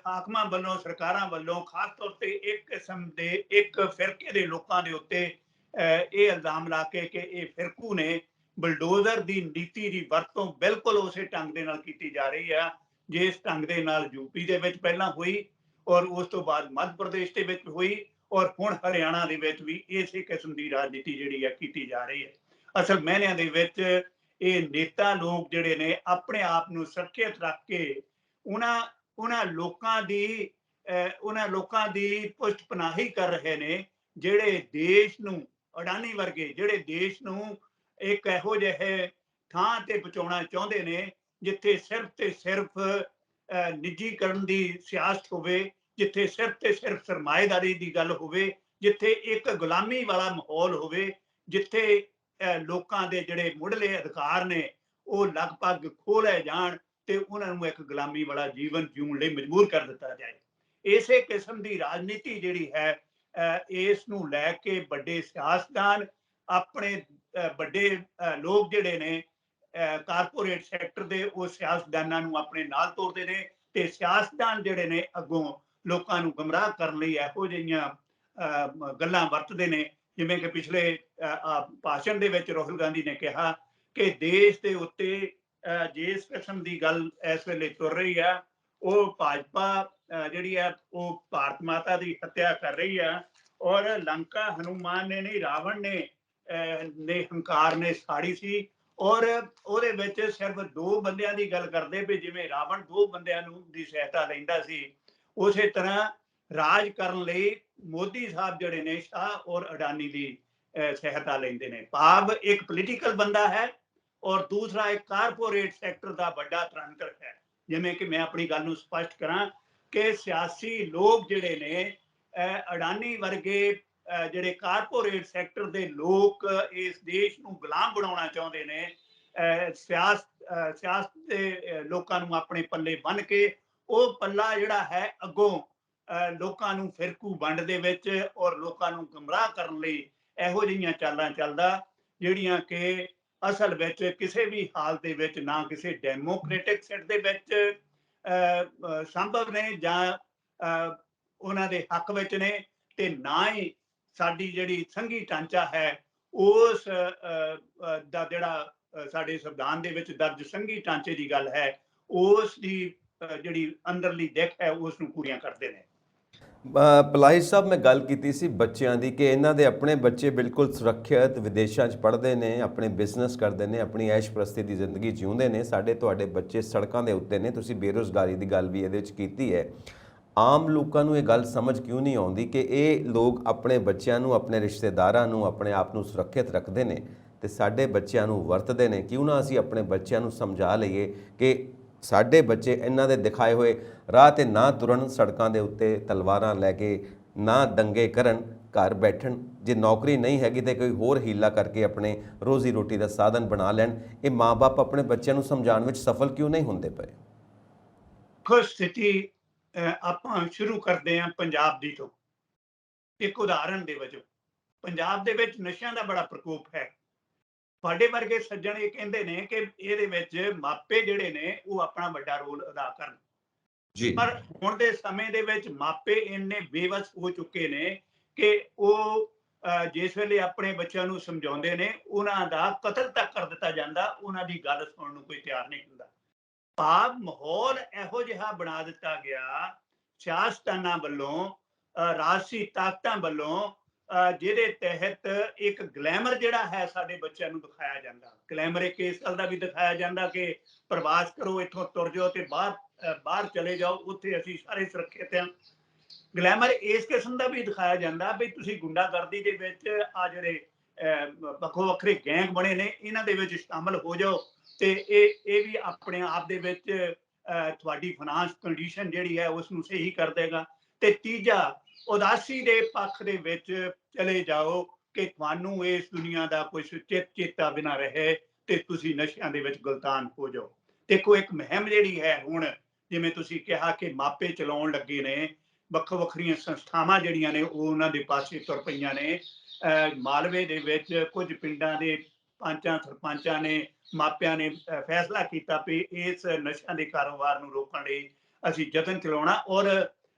ਹਾਕਮਾਂ ਵੱਲੋਂ, ਸਰਕਾਰਾਂ ਵੱਲੋਂ ਖਾਸ ਤੌਰ ਤੇ ਇੱਕ ਕਿਸਮ ਦੇ ਇੱਕ ਫਿਰਕੇ ਦੇ ਲੋਕਾਂ ਦੇ ਉੱਤੇ ਇਹ ਇਲਜ਼ਾਮ ਲਾ ਕੇ ਕਿ ਇਹ ਫਿਰਕੂ ਨੇ, ਬਲਡੋਜ਼ਰ ਦੀ ਨੀਤੀ ਦੀ ਵਰਤੋਂ ਬਿਲਕੁਲ ਉਸੇ ਢੰਗ ਦੇ ਨਾਲ ਕੀਤੀ ਜਾ ਰਹੀ ਹੈ ਜਿਸ ਢੰਗ ਦੇ ਨਾਲ ਯੂਪੀ ਦੇ ਵਿੱਚ ਪਹਿਲਾਂ ਹੋਈ, ਔਰ ਉਸ ਤੋਂ ਬਾਅਦ ਮੱਧ ਪ੍ਰਦੇਸ਼ ਦੇ ਵਿੱਚ ਹੋਈ, ਔਰ ਹੁਣ ਹਰਿਆਣਾ ਦੇ ਵਿੱਚ ਵੀ ਇਸੇ ਕਿਸਮ ਦੀ ਰਾਜਨੀਤੀ ਜਿਹੜੀ ਹੈ ਕੀਤੀ ਜਾ ਰਹੀ ਹੈ। ਅਸਲ ਮਾਇਨਿਆਂ ਦੇ ਵਿੱਚ ਇਹ ਨੇਤਾ ਲੋਕ ਜਿਹੜੇ ਨੇ ਆਪਣੇ ਆਪ ਨੂੰ ਸੁਰੱਖਿਅਤ ਰੱਖ ਕੇ ਉਹਨਾਂ ਲੋਕਾਂ ਦੀ ਪੁਸ਼ਟ ਪਨਾਹੀ ਕਰ ਰਹੇ ਨੇ ਜਿਹੜੇ ਦੇਸ਼ ਨੂੰ, ਅਡਾਨੀ ਵਰਗੇ, ਜਿਹੜੇ ਦੇਸ਼ ਨੂੰ ਇੱਕ ਇਹੋ ਜਿਹੇ ਥਾਂ ਤੇ ਪਹੁੰਚਾਉਣਾ ਚਾਹੁੰਦੇ ਨੇ ਜਿੱਥੇ ਸਿਰਫ ਤੇ ਸਿਰਫ ਨਿੱਜੀਕਰਨ ਦੀ ਸਿਆਸਤ ਹੋਵੇ, ਜਿੱਥੇ ਸਿਰਫ ਤੇ ਸਿਰਫ ਸਰਮਾਏਦਾਰੀ ਦੀ ਗੱਲ ਹੋਵੇ, ਜਿੱਥੇ ਇੱਕ ਗੁਲਾਮੀ ਵਾਲਾ ਮਾਹੌਲ ਹੋਵੇ, ਜਿੱਥੇ ਲੋਕਾਂ ਦੇ ਜਿਹੜੇ ਮੁੱਢਲੇ ਅਧਿਕਾਰ ਨੇ ਉਹ ਲਗਭਗ ਖੋਹ ਲਏ ਜਾਣ ਤੇ ਉਹਨਾਂ ਨੂੰ ਇੱਕ ਗੁਲਾਮੀ ਵਾਲਾ ਜੀਵਨ ਜਿਉਣ ਲਈ ਮਜਬੂਰ ਕਰ ਦਿੱਤਾ ਜਾਏ। ਇਸੇ ਕਿਸਮ ਦੀ ਰਾਜਨੀਤੀ ਜਿਹੜੀ ਹੈ ਇਸ ਨੂੰ ਲੈ ਕੇ ਵੱਡੇ ਸਿਆਸਤਦਾਨ, ਆਪਣੇ ਵੱਡੇ ਲੋਕ ਜਿਹੜੇ ਨੇ ਕਾਰਪੋਰੇਟ ਸੈਕਟਰ ਦੇ, ਉਹ ਸਿਆਸਤਦਾਨਾਂ ਨੂੰ ਆਪਣੇ ਨਾਲ ਤੋਰਦੇ ਨੇ ਤੇ ਸਿਆਸਤਦਾਨ ਜਿਹੜੇ ਨੇ ਅੱਗੋਂ ਲੋਕਾਂ ਨੂੰ ਗੁੰਮਰਾਹ ਕਰਨ ਲਈ ਇਹੋ ਜਿਹੀਆਂ ਗੱਲਾਂ ਵਰਤਦੇ ਨੇ। ਜਿਵੇਂ ਕਿ ਪਿਛਲੇ ਭਾਸ਼ਣ ਦੇ ਵਿੱਚ ਰਾਹੁਲ ਗਾਂਧੀ ਨੇ ਕਿਹਾ ਕਿ ਦੇਸ਼ ਦੇ ਉੱਤੇ ਜਿਸ ਕਿਸਮ ਦੀ ਗੱਲ ਇਸ ਵੇਲੇ ਤੁਰ ਰਹੀ ਹੈ, ਉਹ ਭਾਜਪਾ ਜਿਹੜੀ ਹੈ ਉਹ ਭਾਰਤ ਮਾਤਾ ਦੀ ਹੱਤਿਆ ਕਰ ਰਹੀ ਹੈ, ਔਰ ਲੰਕਾ ਹਨੂਮਾਨ ਨੇ ਨਹੀਂ, ਰਾਵਣ ਨੇ ਹੰਕਾਰ ਨੇ ਸਾੜੀ ਸੀ, ਔਰ ਉਹਦੇ ਵਿੱਚ ਸਿਰਫ 2 ਬੰਦਿਆਂ ਦੀ ਗੱਲ ਕਰਦੇ ਵੀ ਜਿਵੇਂ ਰਾਵਣ 2 ਬੰਦਿਆਂ ਨੂੰ ਦੀ ਸਹਾਇਤਾ ਲੈਂਦਾ ਸੀ, ਉਸੇ ਤਰ੍ਹਾਂ ਰਾਜ ਕਰਨ ਲਈ ਮੋਦੀ ਸਾਹਿਬ ਜਿਹੜੇ ਨੇ ਸ਼ਾਹ ਔਰ ਅਡਾਨੀ ਦੀ ਸਹਾਇਤਾ ਲੈਂਦੇ ਨੇ। ਭਾਵ ਇੱਕ ਪੋਲੀਟੀਕਲ ਬੰਦਾ ਹੈ ਔਰ ਦੂਸਰਾ ਇੱਕ ਕਾਰਪੋਰੇਟ ਸੈਕਟਰ ਦਾ ਵੱਡਾ ਤੰਤਰ ਹੈ। ਜਿਵੇਂ ਕਿ ਮੈਂ ਆਪਣੀ ਗੱਲ ਨੂੰ ਸਪਸ਼ਟ ਕਰਾਂ ਕਿ ਸਿਆਸੀ ਲੋਕ ਜਿਹੜੇ ਨੇ ਅਡਾਨੀ ਵਰਗੇ ਜਿਹੜੇ ਕਾਰਪੋਰੇਟ ਸੈਕਟਰ ਦੇ ਲੋਕ ਇਸ ਦੇਸ਼ ਨੂੰ ਗੁਲਾਮ ਬਣਾਉਣਾ ਚਾਹੁੰਦੇ ਨੇ। ਸਿਆਸਤ ਦੇ ਲੋਕਾਂ ਨੂੰ ਆਪਣੇ ਪੱਲੇ ਬੰਨ ਕੇ ਉਹ ਪੱਲਾ ਜਿਹੜਾ ਹੈ ਅੱਗੋਂ ਲੋਕਾਂ ਨੂੰ ਫਿਰਕੂ ਵੰਡ ਦੇ ਵਿੱਚ ਔਰ ਲੋਕਾਂ ਨੂੰ ਗੁੰਮਰਾਹ ਕਰਨ ਲਈ ਇਹੋ ਜਿਹੀਆਂ ਚਾਲਾਂ ਚੱਲਦਾ ਜਿਹੜੀਆਂ ਕਿ ਅਸਲ ਵਿੱਚ ਕਿਸੇ ਵੀ ਹਾਲ ਦੇ ਵਿੱਚ ਨਾ ਕਿਸੇ ਡੈਮੋਕ੍ਰੈਟਿਕ ਸੈਟ ਦੇ ਵਿੱਚ ਸੰਭਵ ਨੇ ਜਾਂ ਉਹਨਾਂ ਦੇ ਹੱਕ ਵਿੱਚ ਨੇ, ਤੇ ਨਾ ਹੀ ਸਾਡੀ ਜਿਹੜੀ ਸੰਘੀ ਢਾਂਚਾ ਹੈ ਉਸ ਦਾ ਜਿਹੜਾ ਸਾਡੇ ਸੰਵਿਧਾਨ ਦੇ ਵਿੱਚ ਦਰਜ ਸੰਘੀ ਢਾਂਚੇ ਦੀ ਗੱਲ ਹੈ ਉਸ ਦੀ ਜਿਹੜੀ ਅੰਦਰਲੀ ਦਿੱਖ ਹੈ ਉਸ ਨੂੰ ਪੂਰੀਆਂ ਕਰਦੇ ਨੇ। ਪਲਾਹੀ ਸਾਹਿਬ, ਮੈਂ ਗੱਲ ਕੀਤੀ ਸੀ ਬੱਚਿਆਂ ਦੀ ਕਿ ਇਹਨਾਂ ਦੇ ਆਪਣੇ ਬੱਚੇ ਬਿਲਕੁਲ ਸੁਰੱਖਿਅਤ ਵਿਦੇਸ਼ਾਂ 'ਚ ਪੜ੍ਹਦੇ ਨੇ, ਆਪਣੇ ਬਿਜ਼ਨਸ ਕਰਦੇ ਨੇ, ਆਪਣੀ ਐਸ਼ ਪ੍ਰਸਤੀ ਦੀ ਜ਼ਿੰਦਗੀ ਜਿਉਂਦੇ ਨੇ। ਸਾਡੇ ਤੁਹਾਡੇ ਬੱਚੇ ਸੜਕਾਂ ਦੇ ਉੱਤੇ ਨੇ। ਤੁਸੀਂ ਬੇਰੁਜ਼ਗਾਰੀ ਦੀ ਗੱਲ ਵੀ ਇਹਦੇ ਵਿੱਚ ਕੀਤੀ ਹੈ। ਆਮ ਲੋਕਾਂ ਨੂੰ ਇਹ ਗੱਲ ਸਮਝ ਕਿਉਂ ਨਹੀਂ ਆਉਂਦੀ ਕਿ ਇਹ ਲੋਕ ਆਪਣੇ ਬੱਚਿਆਂ ਨੂੰ, ਆਪਣੇ ਰਿਸ਼ਤੇਦਾਰਾਂ ਨੂੰ, ਆਪਣੇ ਆਪ ਨੂੰ ਸੁਰੱਖਿਅਤ ਰੱਖਦੇ ਨੇ ਤੇ ਸਾਡੇ ਬੱਚਿਆਂ ਨੂੰ ਵਰਤਦੇ ਨੇ? ਕਿਉਂ ਨਾ ਅਸੀਂ ਆਪਣੇ ਬੱਚਿਆਂ ਨੂੰ ਸਮਝਾ ਲਈਏ ਕਿ ਸਾਡੇ ਬੱਚੇ ਇਹਨਾਂ ਦੇ ਦਿਖਾਏ ਹੋਏ ਰਾਹ 'ਤੇ ਨਾ ਤੁਰਨ, ਸੜਕਾਂ ਦੇ ਉੱਤੇ ਤਲਵਾਰਾਂ ਲੈ ਕੇ ਨਾ ਦੰਗੇ ਕਰਨ, ਘਰ ਬੈਠਣ। ਜੇ ਨੌਕਰੀ ਨਹੀਂ ਹੈਗੀ ਤਾਂ ਕੋਈ ਹੋਰ ਹੀਲਾ ਕਰਕੇ ਆਪਣੇ ਰੋਜ਼ੀ ਰੋਟੀ ਦਾ ਸਾਧਨ ਬਣਾ ਲੈਣ। ਇਹ ਮਾਂ-ਬਾਪ ਆਪਣੇ ਬੱਚਿਆਂ ਨੂੰ ਸਮਝਾਉਣ ਵਿੱਚ ਸਫਲ ਕਿਉਂ ਨਹੀਂ ਹੁੰਦੇ ਪਏ? ਖੁਸ਼ ਸਥਿਤੀ ਆਪਾਂ ਸ਼ੁਰੂ ਕਰਦੇ ਹਾਂ ਪੰਜਾਬ ਦੀ ਤੋਂ। ਇੱਕ ਉਦਾਹਰਣ ਦੇ ਵਜੋਂ ਪੰਜਾਬ ਦੇ ਵਿੱਚ ਨਸ਼ਿਆਂ ਦਾ ਬੜਾ ਪ੍ਰਕੋਪ ਹੈ। ਤੁਹਾਡੇ ਵਰਗੇ ਸੱਜਣ ਇਹ ਕਹਿੰਦੇ ਨੇ ਕਿ ਇਹਦੇ ਵਿੱਚ ਮਾਪੇ ਜਿਹੜੇ ਨੇ ਉਹ ਆਪਣਾ ਵੱਡਾ ਰੋਲ ਅਦਾ ਕਰਨ, ਜੀ। ਪਰ ਹੁਣ ਦੇ ਸਮੇਂ ਦੇ ਵਿੱਚ ਮਾਪੇ ਇੰਨੇ ਬੇਵਸ ਹੋ ਚੁੱਕੇ ਨੇ ਕਿ ਉਹ ਜਿਸ ਵੇਲੇ ਆਪਣੇ ਬੱਚਿਆਂ ਨੂੰ ਸਮਝਾਉਂਦੇ ਨੇ ਉਹਨਾਂ ਦਾ ਕਤਲ ਤੱਕ ਕਰ ਦਿੱਤਾ ਜਾਂਦਾ, ਉਹਨਾਂ ਦੀ ਗੱਲ ਸੁਣਨ ਨੂੰ ਕੋਈ ਤਿਆਰ ਨਹੀਂ ਹੁੰਦਾ। ਭਾਵ ਮਾਹੌਲ ਇਹੋ ਜਿਹਾ ਬਣਾ ਦਿੱਤਾ ਗਿਆ ਸਿਆਸਤਦਾਨਾਂ ਵੱਲੋਂ, ਰਾਜਸੀ ਤਾਕਤਾਂ ਵੱਲੋਂ, ਜਿਹਦੇ ਤਹਿਤ ਇੱਕ ਗਲੈਮਰ ਜਿਹੜਾ ਹੈ ਸਾਡੇ ਬੱਚਿਆਂ ਨੂੰ ਦਿਖਾਇਆ ਜਾਂਦਾ। ਗਲੈਮਰ ਇੱਕ ਇਸ ਗੱਲ ਦਾ ਵੀ ਦਿਖਾਇਆ ਜਾਂਦਾ ਕਿ ਪ੍ਰਵਾਸ ਕਰੋ, ਇੱਥੋਂ ਤੁਰ ਜਾਓ ਤੇ ਬਾਹਰ ਚਲੇ ਜਾਓ, ਉੱਥੇ ਅਸੀਂ ਸਾਰੇ ਸੁਰੱਖਿਅਤ ਹਾਂ। ਗਲੈਮਰ ਇਸ ਕਿਸਮ ਦਾ ਵੀ ਦਿਖਾਇਆ ਜਾਂਦਾ ਵੀ ਤੁਸੀਂ ਗੁੰਡਾਗਰਦੀ ਦੇ ਵਿੱਚ ਆ ਜਿਹੜੇ ਵੱਖੋ ਵੱਖਰੇ ਗੈਂਗ ਬਣੇ ਨੇ ਇਹਨਾਂ ਦੇ ਵਿੱਚ ਸ਼ਾਮਲ ਹੋ ਜਾਓ ਤੇ ਇਹ ਵੀ ਆਪਣੇ ਆਪ ਦੇ ਵਿੱਚ ਤੁਹਾਡੀ ਫਾਈਨਾਂਸ ਕੰਡੀਸ਼ਨ ਜਿਹੜੀ ਹੈ ਉਸ ਨੂੰ ਸਹੀ ਕਰ ਦੇਗਾ। ਤੇ ਤੀਜਾ, ਉਦਾਸੀ ਦੇ ਪੱਖ ਦੇ ਵਿੱਚ ਚਲੇ ਜਾਓ ਕਿ ਤੁਹਾਨੂੰ ਇਸ ਦੁਨੀਆ ਦਾ ਕੋਈ ਚੇਤਾ ਬਿਨਾ ਰਹੇ ਤੇ ਤੁਸੀਂ ਨਸ਼ਿਆਂ ਦੇ ਵਿੱਚ ਗੁਲਤਾਨ ਹੋ ਜਾਓ। ਦੇਖੋ, ਇੱਕ ਮੁਹਿੰਮ ਜਿਹੜੀ ਹੈ ਹੁਣ, ਜਿਵੇਂ ਤੁਸੀਂ ਕਿਹਾ ਕਿ ਮਾਪੇ ਚਲਾਉਣ ਲੱਗੇ ਨੇ, ਵੱਖੋ ਵੱਖਰੀਆਂ ਸੰਸਥਾਵਾਂ ਜਿਹੜੀਆਂ ਨੇ ਉਹ ਉਹਨਾਂ ਦੇ ਪਾਸੇ ਤੁਰ ਪਈਆਂ ਨੇ। ਮਾਲਵੇ ਦੇ ਵਿੱਚ ਕੁਝ ਪਿੰਡਾਂ ਦੇ ਪੰਚਾਂ ਸਰਪੰਚਾਂ ਨੇ, ਮਾਪਿਆਂ ਨੇ ਫੈਸਲਾ ਕੀਤਾ ਵੀ ਇਸ ਨਸ਼ਿਆਂ ਦੇ ਕਾਰੋਬਾਰ ਨੂੰ ਰੋਕਣ ਲਈ ਅਸੀਂ ਯਤਨ ਚਲਾਉਣਾ ਔਰ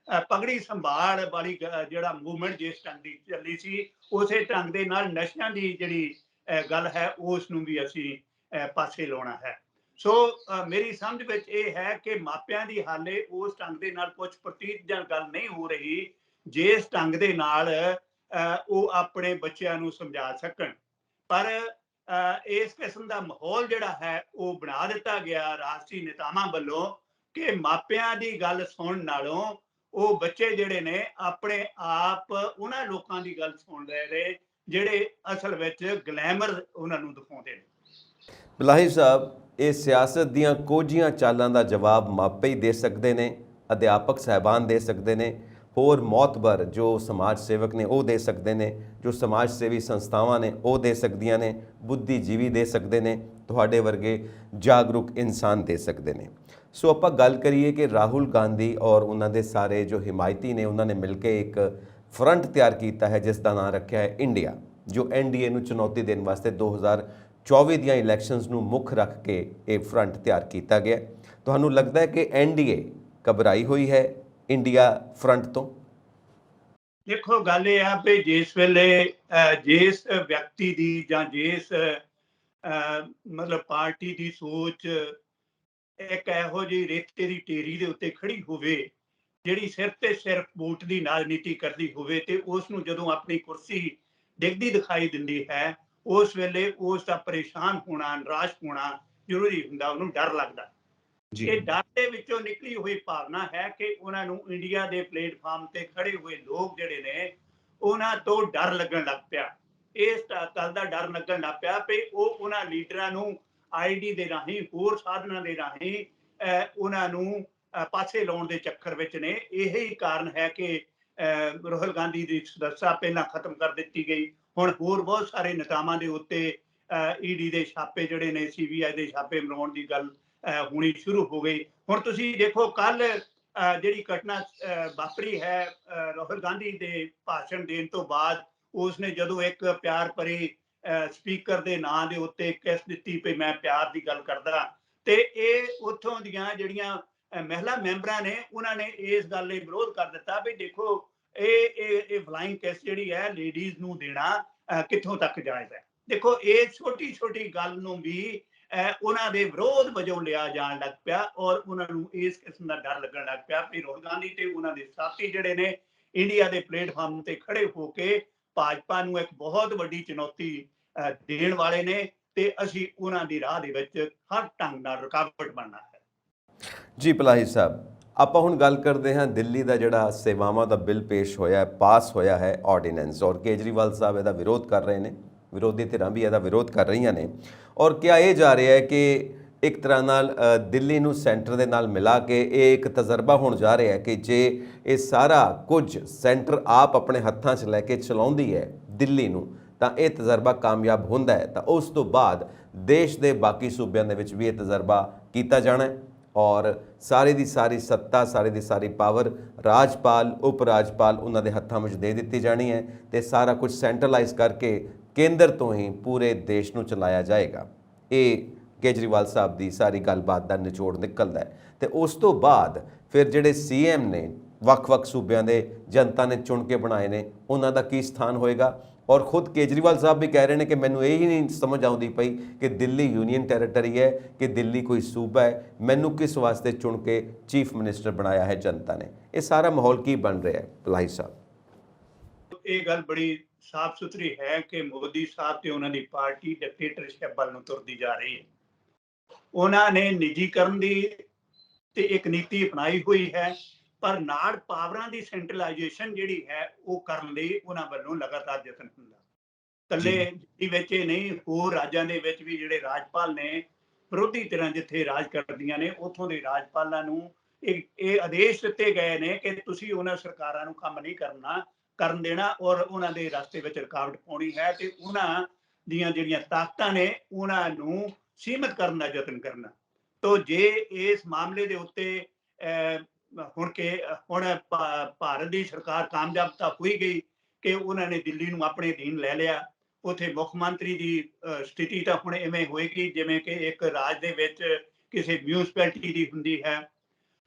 ਪਗੜੀ ਸੰਭਾਲ ਵਾਲੀ ਜਿਹੜਾ ਮੂਵਮੈਂਟ ਜਿਸ ਢੰਗ ਦੀ ਚੱਲੀ ਸੀ ਉਸੇ ਢੰਗ ਦੇ ਨਾਲ ਨਸ਼ਿਆਂ ਦੀ ਜਿਹੜੀ ਗੱਲ ਹੈ ਉਸ ਨੂੰ ਵੀ ਅਸੀਂ ਪਾਸੇ ਲਾਉਣਾ ਹੈ। ਸੋ ਮੇਰੀ ਸਮਝ ਵਿੱਚ ਇਹ ਹੈ ਕਿ ਮਾਪਿਆਂ ਦੀ ਹਾਲੇ ਉਸ ਢੰਗ ਦੇ ਨਾਲ ਕੁਝ ਪ੍ਰਤੀਤ ਜਾਂ ਗੱਲ ਨਹੀਂ ਹੋ ਰਹੀ ਜਿਸ ਢੰਗ ਦੇ ਨਾਲ ਉਹ ਆਪਣੇ ਬੱਚਿਆਂ ਨੂੰ ਸਮਝਾ ਸਕਣ। ਪਰ ਇਸ ਕਿਸਮ ਦਾ ਮਾਹੌਲ ਜਿਹੜਾ ਹੈ ਉਹ ਬਣਾ ਦਿੱਤਾ ਗਿਆ ਰਾਜਸੀ ਨੇਤਾਵਾਂ ਵੱਲੋਂ ਕਿ ਮਾਪਿਆਂ ਦੀ ਗੱਲ ਸੁਣਨ ਨਾਲੋਂ ਉਹ ਬੱਚੇ ਜਿਹੜੇ ਨੇ ਆਪਣੇ ਆਪ ਉਹਨਾਂ ਲੋਕਾਂ ਦੀ ਗੱਲ ਸੁਣ ਰਹੇ ਜਿਹੜੇ ਅਸਲ ਵਿੱਚ ਗਲੈਮਰ ਉਹਨਾਂ ਨੂੰ ਦਿਖਾਉਂਦੇ ਨੇ। ਪਲਾਹੀ ਸਾਹਿਬ, ਇਹ ਸਿਆਸਤ ਦੀਆਂ ਕੋਝੀਆਂ ਚਾਲਾਂ ਦਾ ਜਵਾਬ ਮਾਪੇ ਹੀ ਦੇ ਸਕਦੇ ਨੇ, ਅਧਿਆਪਕ ਸਾਹਿਬਾਨ ਦੇ ਸਕਦੇ ਨੇ, ਹੋਰ ਮੌਤਬਰ ਜੋ ਸਮਾਜ ਸੇਵਕ ਨੇ ਉਹ ਦੇ ਸਕਦੇ ਨੇ, ਜੋ ਸਮਾਜ ਸੇਵੀ ਸੰਸਥਾਵਾਂ ਨੇ ਉਹ ਦੇ ਸਕਦੀਆਂ ਨੇ, ਬੁੱਧੀਜੀਵੀ ਦੇ ਸਕਦੇ ਨੇ, ਤੁਹਾਡੇ ਵਰਗੇ ਜਾਗਰੂਕ ਇਨਸਾਨ ਦੇ ਸਕਦੇ ਨੇ। ਸੋ ਆਪਾਂ ਗੱਲ ਕਰੀਏ ਕਿ ਰਾਹੁਲ ਗਾਂਧੀ ਔਰ ਉਹਨਾਂ ਦੇ ਸਾਰੇ ਜੋ ਹਿਮਾਇਤੀ ਨੇ ਉਹਨਾਂ ਨੇ ਮਿਲ ਕੇ ਇੱਕ ਫਰੰਟ ਤਿਆਰ ਕੀਤਾ ਹੈ ਜਿਸ ਦਾ ਨਾਮ ਰੱਖਿਆ ਹੈ ਇੰਡੀਆ, ਜੋ NDA ਨੂੰ ਚੁਣੌਤੀ ਦੇਣ ਵਾਸਤੇ 2024 ਦੀਆਂ ਇਲੈਕਸ਼ਨਸ ਨੂੰ ਮੁੱਖ ਰੱਖ ਕੇ ਇਹ ਫਰੰਟ ਤਿਆਰ ਕੀਤਾ ਗਿਆ। ਤੁਹਾਨੂੰ ਲੱਗਦਾ ਹੈ ਕਿ NDA ਘਬਰਾਈ ਹੋਈ ਹੈ ਇੰਡੀਆ ਫਰੰਟ ਤੋਂ? ਦੇਖੋ, ਗੱਲ ਇਹ ਆ ਵੀ ਜਿਸ ਵੇਲੇ ਜਿਸ ਵਿਅਕਤੀ ਦੀ ਜਾਂ ਜਿਸ ਮਤਲਬ ਪਾਰਟੀ ਦੀ ਸੋਚ ਇੱਕ ਇਹੋ ਜਿਹੀ ਰੇਤੇ ਦੀ ਢੇਰੀ ਦੇ ਉੱਤੇ ਖੜੀ ਹੋਵੇ ਜਿਹੜੀ ਸਿਰ ਤੇ ਸਿਰਫ ਵੋਟ ਦੀ ਰਾਜਨੀਤੀ ਕਰਦੀ ਹੋਵੇ ਤੇ ਉਸ ਨੂੰ ਜਦੋਂ ਆਪਣੀ ਕੁਰਸੀ ਡਿੱਗਦੀ ਦਿਖਾਈ ਦਿੰਦੀ ਹੈ ਉਸ ਵੇਲੇ ਉਸ ਦਾ ਪਰੇਸ਼ਾਨ ਹੋਣਾ, ਨਿਰਾਸ਼ ਹੋਣਾ ਜ਼ਰੂਰੀ ਹੁੰਦਾ, ਉਹਨੂੰ ਡਰ ਲੱਗਦਾ। ਜੀ ਇਹ ਡਰ ਦੇ ਵਿੱਚੋਂ ਨਿਕਲੀ ਹੋਈ ਭਾਵਨਾ ਹੈ ਕਿ ਉਹਨਾਂ ਨੂੰ ਇੰਡੀਆ ਦੇ ਪਲੇਟਫਾਰਮ ਤੇ ਖੜੇ ਹੋਏ ਲੋਕ ਜਿਹੜੇ ਨੇ ਉਹਨਾਂ ਤੋਂ ਡਰ ਲੱਗਣ ਲੱਗ ਪਿਆ। ਇਸ ਗੱਲ ਦਾ ਡਰ ਲੱਗਣ ਲੱਗ ਪਿਆ ਵੀ ਉਹ ਉਹਨਾਂ ਲੀਡਰਾਂ ਨੂੰ ਆਈਡੀ ਦੇ ਰਾਹੀਂ ਹੋਰ ਸਾਧਨਾਂ ਦੇ ਰਾਹੀਂ ਉਹਨਾਂ ਨੂੰ ਪਾਸੇ ਲਾਉਣ ਦੇ ਚੱਕਰ ਵਿੱਚ ਨੇ। ਇਹੀ ਕਾਰਨ ਹੈ ਕਿ ਰਾਹੁਲ ਗਾਂਧੀ ਦੀ ਸਦੱਸਤਾ ਪਹਿਲਾਂ ਖਤਮ ਕਰ ਦਿੱਤੀ ਗਈ। ਹੁਣ ਹੋਰ ਬਹੁਤ ਸਾਰੇ ਨੇਤਾਵਾਂ ਦੇ ਉੱਤੇ ਈਡੀ ਦੇ ਛਾਪੇ ਜਿਹੜੇ ਨੇ, ਸੀਬੀਆਈ ਦੇ ਛਾਪੇ ਮਰਾਉਣ ਦੀ ਗੱਲ ਹੋਣੀ ਸ਼ੁਰੂ ਹੋ ਗਈ। ਹੁਣ ਤੁਸੀਂ ਦੇਖੋ ਕੱਲ ਜਿਹੜੀ ਘਟਨਾ ਵਾਪਰੀ ਹੈ ਰਾਹੁਲ ਗਾਂਧੀ ਦੇ ਭਾਸ਼ਣ ਦੇਣ ਤੋਂ ਬਾਅਦ, ਉਸਨੇ ਜਦੋਂ ਇੱਕ ਪਿਆਰ ਭਰੀ ਸਪੀਕਰ ਦੇ ਨਾਂ ਦੇ ਉੱਤੇ ਕਿਸ ਦਿੱਤੀ ਵੀ ਮੈਂ ਪਿਆਰ ਦੀ ਗੱਲ ਕਰਦਾ, ਤੇ ਇਹ ਉੱਥੋਂ ਦੀਆਂ ਜਿਹੜੀਆਂ ਮਹਿਲਾ ਮੈਂਬਰਾਂ ਨੇ ਉਹਨਾਂ ਨੇ ਇਸ ਗੱਲ ਲਈ ਵਿਰੋਧ ਕਰ ਦਿੱਤਾ ਵੀ ਦੇਖੋ ਇਹ ਫਲਾਈਂਗ ਕਿਸ ਜਿਹੜੀ ਹੈ ਲੇਡੀਜ਼ ਨੂੰ ਦੇਣਾ ਕਿੱਥੋਂ ਤੱਕ ਜਾਇਜ਼ ਹੈ। ਦੇਖੋ ਇਹ ਛੋਟੀ ਛੋਟੀ ਗੱਲ ਨੂੰ ਵੀ ਉਹਨਾਂ ਦੇ ਵਿਰੋਧ ਵਜੋਂ ਲਿਆ ਜਾਣ ਲੱਗ ਪਿਆ ਔਰ ਉਹਨਾਂ ਨੂੰ ਇਸ ਕਿਸਮ ਦਾ ਡਰ ਲੱਗਣ ਲੱਗ ਪਿਆ ਵੀ ਰਾਹੁਲ ਗਾਂਧੀ ਤੇ ਉਹਨਾਂ ਦੇ ਸਾਥੀ ਜਿਹੜੇ ਨੇ ਇੰਡੀਆ ਦੇ ਪਲੇਟਫਾਰਮ ਤੇ ਖੜੇ ਹੋ ਕੇ ਭਾਜਪਾ ਨੂੰ ਇੱਕ ਬਹੁਤ ਵੱਡੀ ਚੁਣੌਤੀ ਦੇਣ ਵਾਲੇ ਨੇ ਤੇ ਅਸੀਂ ਉਹਨਾਂ ਦੀ ਰਾਹ ਦੇ ਵਿੱਚ ਹਰ ਢੰਗ ਨਾਲ ਰੁਕਾਵਟ ਬਣਨਾ ਹੈ। ਜੀ ਪਲਾਹੀ ਸਾਹਿਬ, ਆਪਾਂ ਹੁਣ ਗੱਲ ਕਰਦੇ ਹਾਂ ਦਿੱਲੀ ਦਾ ਜਿਹੜਾ ਸੇਵਾਵਾਂ ਦਾ ਬਿੱਲ ਪੇਸ਼ ਹੋਇਆ, ਪਾਸ ਹੋਇਆ ਹੈ ਆਰਡੀਨੈਂਸ, ਔਰ ਕੇਜਰੀਵਾਲ ਸਾਹਿਬ ਇਹਦਾ ਵਿਰੋਧ ਕਰ ਰਹੇ ਨੇ, ਵਿਰੋਧੀ ਧਿਰਾਂ ਵੀ ਇਹਦਾ ਵਿਰੋਧ ਕਰ ਰਹੀਆਂ ਨੇ। ਔਰ ਕਿਹਾ ਇਹ ਜਾ ਰਿਹਾ ਹੈ ਕਿ ਇੱਕ ਤਰ੍ਹਾਂ ਨਾਲ ਦਿੱਲੀ ਨੂੰ ਸੈਂਟਰ ਦੇ ਨਾਲ ਮਿਲਾ ਕੇ ਇਹ ਇੱਕ ਤਜਰਬਾ ਹੋਣ ਜਾ ਰਿਹਾ ਹੈ ਕਿ ਜੇ ਇਹ ਸਾਰਾ ਕੁਝ ਸੈਂਟਰ ਆਪ ਆਪਣੇ ਹੱਥਾਂ 'ਚ ਲੈ ਕੇ ਚਲਾਉਂਦੀ ਹੈ ਦਿੱਲੀ ਨੂੰ, ਤਾਂ ਇਹ ਤਜਰਬਾ ਕਾਮਯਾਬ ਹੁੰਦਾ ਹੈ ਤਾਂ ਉਸ ਤੋਂ ਬਾਅਦ ਦੇਸ਼ ਦੇ ਬਾਕੀ ਸੂਬਿਆਂ ਦੇ ਵਿੱਚ ਵੀ ਇਹ ਤਜਰਬਾ ਕੀਤਾ ਜਾਣਾ ਹੈ ਔਰ ਸਾਰੀ ਦੀ ਸਾਰੀ ਸੱਤਾ, ਸਾਰੀ ਦੀ ਸਾਰੀ ਪਾਵਰ ਰਾਜਪਾਲ, ਉਪ ਰਾਜਪਾਲ ਉਹਨਾਂ ਦੇ ਹੱਥਾਂ ਵਿੱਚ ਦੇ ਦਿੱਤੀ ਜਾਣੀ ਹੈ ਤੇ ਸਾਰਾ ਕੁਝ ਸੈਂਟਰਲਾਈਜ਼ ਕਰਕੇ ਕੇਂਦਰ ਤੋਂ ਹੀ ਪੂਰੇ ਦੇਸ਼ ਨੂੰ ਚਲਾਇਆ ਜਾਏਗਾ। ਇਹ ਕੇਜਰੀਵਾਲ ਸਾਹਿਬ ਦੀ ਸਾਰੀ ਗੱਲਬਾਤ ਦਾ ਨਿਚੋੜ ਨਿਕਲਦਾ ਹੈ। ਤੇ ਉਸ ਤੋਂ ਬਾਅਦ ਫਿਰ ਜਿਹੜੇ ਸੀਐਮ ਨੇ ਵੱਖ-ਵੱਖ ਸੂਬਿਆਂ ਦੇ ਜਨਤਾ ਨੇ ਚੁਣ ਕੇ ਬਣਾਏ ਨੇ, ਉਹਨਾਂ ਦਾ ਕੀ ਸਥਾਨ ਹੋਏਗਾ। ਔਰ ਖੁਦ ਕੇਜਰੀਵਾਲ ਸਾਹਿਬ ਵੀ ਕਹਿ ਰਹੇ ਨੇ ਕਿ ਮੈਨੂੰ ਇਹ ਹੀ ਨਹੀਂ ਸਮਝ ਆਉਂਦੀ ਪਈ ਕਿ ਦਿੱਲੀ ਯੂਨੀਅਨ ਟੈਰੀਟਰੀ ਹੈ ਕਿ ਦਿੱਲੀ ਕੋਈ ਸੂਬਾ ਹੈ, ਮੈਨੂੰ ਕਿਸ ਵਾਸਤੇ ਚੁਣ ਕੇ ਚੀਫ ਮਿਨਿਸਟਰ ਬਣਾਇਆ ਹੈ ਜਨਤਾ ਨੇ। ਇਹ ਸਾਰਾ ਮਾਹੌਲ ਕੀ ਬਣ ਰਿਹਾ ਹੈ ਪਲਾਹੀ ਸਾਹਿਬ? ਇਹ ਗੱਲ ਬੜੀ ਸਾਫ਼ ਸੁਥਰੀ ਹੈ ਕਿ ਮੋਦੀ ਸਾਹਿਬ ਤੇ ਉਹਨਾਂ ਦੀ ਪਾਰਟੀ ਡਿਕਟੇਟਰਸ਼ਿਪ ਵੱਲ ਨੂੰ ਤੁਰਦੀ ਜਾ ਰਹੀ ਹੈ। ਉਹਨਾਂ ਨੇ ਨਿੱਜੀਕਰਨ ਦੀ ਤੇ ਇੱਕ ਨੀਤੀ ਅਪਣਾਈ ਹੋਈ ਹੈ, ਪਰ ਨਾਲ ਪਾਵਰਾਂ ਦੀ ਸੈਂਟਰਲਾਈਜੇਸ਼ਨ ਜਿਹੜੀ ਹੈ ਉਹ ਕਰਨ ਲਈ ਉਹਨਾਂ ਵੱਲੋਂ ਲਗਾਤਾਰ ਯਤਨ ਹੁੰਦਾ। ਇਕੱਲੇ ਦਿੱਲੀ ਵਿੱਚ ਹੀ ਨਹੀਂ, ਹੋਰ ਰਾਜਾਂ ਦੇ ਵਿੱਚ ਵੀ ਜਿਹੜੇ ਰਾਜਪਾਲ ਨੇ, ਵਿਰੋਧੀ ਧਿਰਾਂ ਜਿੱਥੇ ਰਾਜ ਕਰਦੀਆਂ ਨੇ ਉੱਥੋਂ ਦੇ ਰਾਜਪਾਲਾਂ ਨੂੰ ਇਹ ਆਦੇਸ਼ ਦਿੱਤੇ ਗਏ ਨੇ ਕਿ ਤੁਸੀਂ ਉਹਨਾਂ ਸਰਕਾਰਾਂ ਨੂੰ ਕੰਮ ਨਹੀਂ ਕਰਨ ਦੇਣਾ ਔਰ ਉਹਨਾਂ ਦੇ ਰਸਤੇ ਵਿੱਚ ਰੁਕਾਵਟ ਪਾਉਣੀ ਹੈ ਤੇ ਉਹਨਾਂ ਦੀਆਂ ਜਿਹੜੀਆਂ ਤਾਕਤਾਂ ਨੇ ਉਹਨਾਂ ਨੂੰ ਸੀਮਿਤ ਕਰਨ ਦਾ ਯਤਨ ਕਰਨਾ। ਤੋ ਜੇ ਇਸ ਮਾਮਲੇ ਦੇ ਉੱਤੇ ਹੁਣ ਭਾਰਤ ਦੀ ਸਰਕਾਰ ਕਾਮਯਾਬ ਤਾਂ ਹੋਈ ਗਈ ਕਿ ਉਹਨਾਂ ਨੇ ਦਿੱਲੀ ਨੂੰ ਆਪਣੇ ਅਧੀਨ ਲੈ ਲਿਆ। ਉੱਥੇ ਮੁੱਖ ਮੰਤਰੀ ਦੀ ਸਥਿਤੀ ਤਾਂ ਹੁਣ ਇਵੇਂ ਹੋਏਗੀ ਜਿਵੇਂ ਕਿ ਇੱਕ ਰਾਜ ਦੇ ਵਿੱਚ ਕਿਸੇ ਮਿਊਨਿਸਪੈਲਿਟੀ ਦੀ ਹੁੰਦੀ ਹੈ।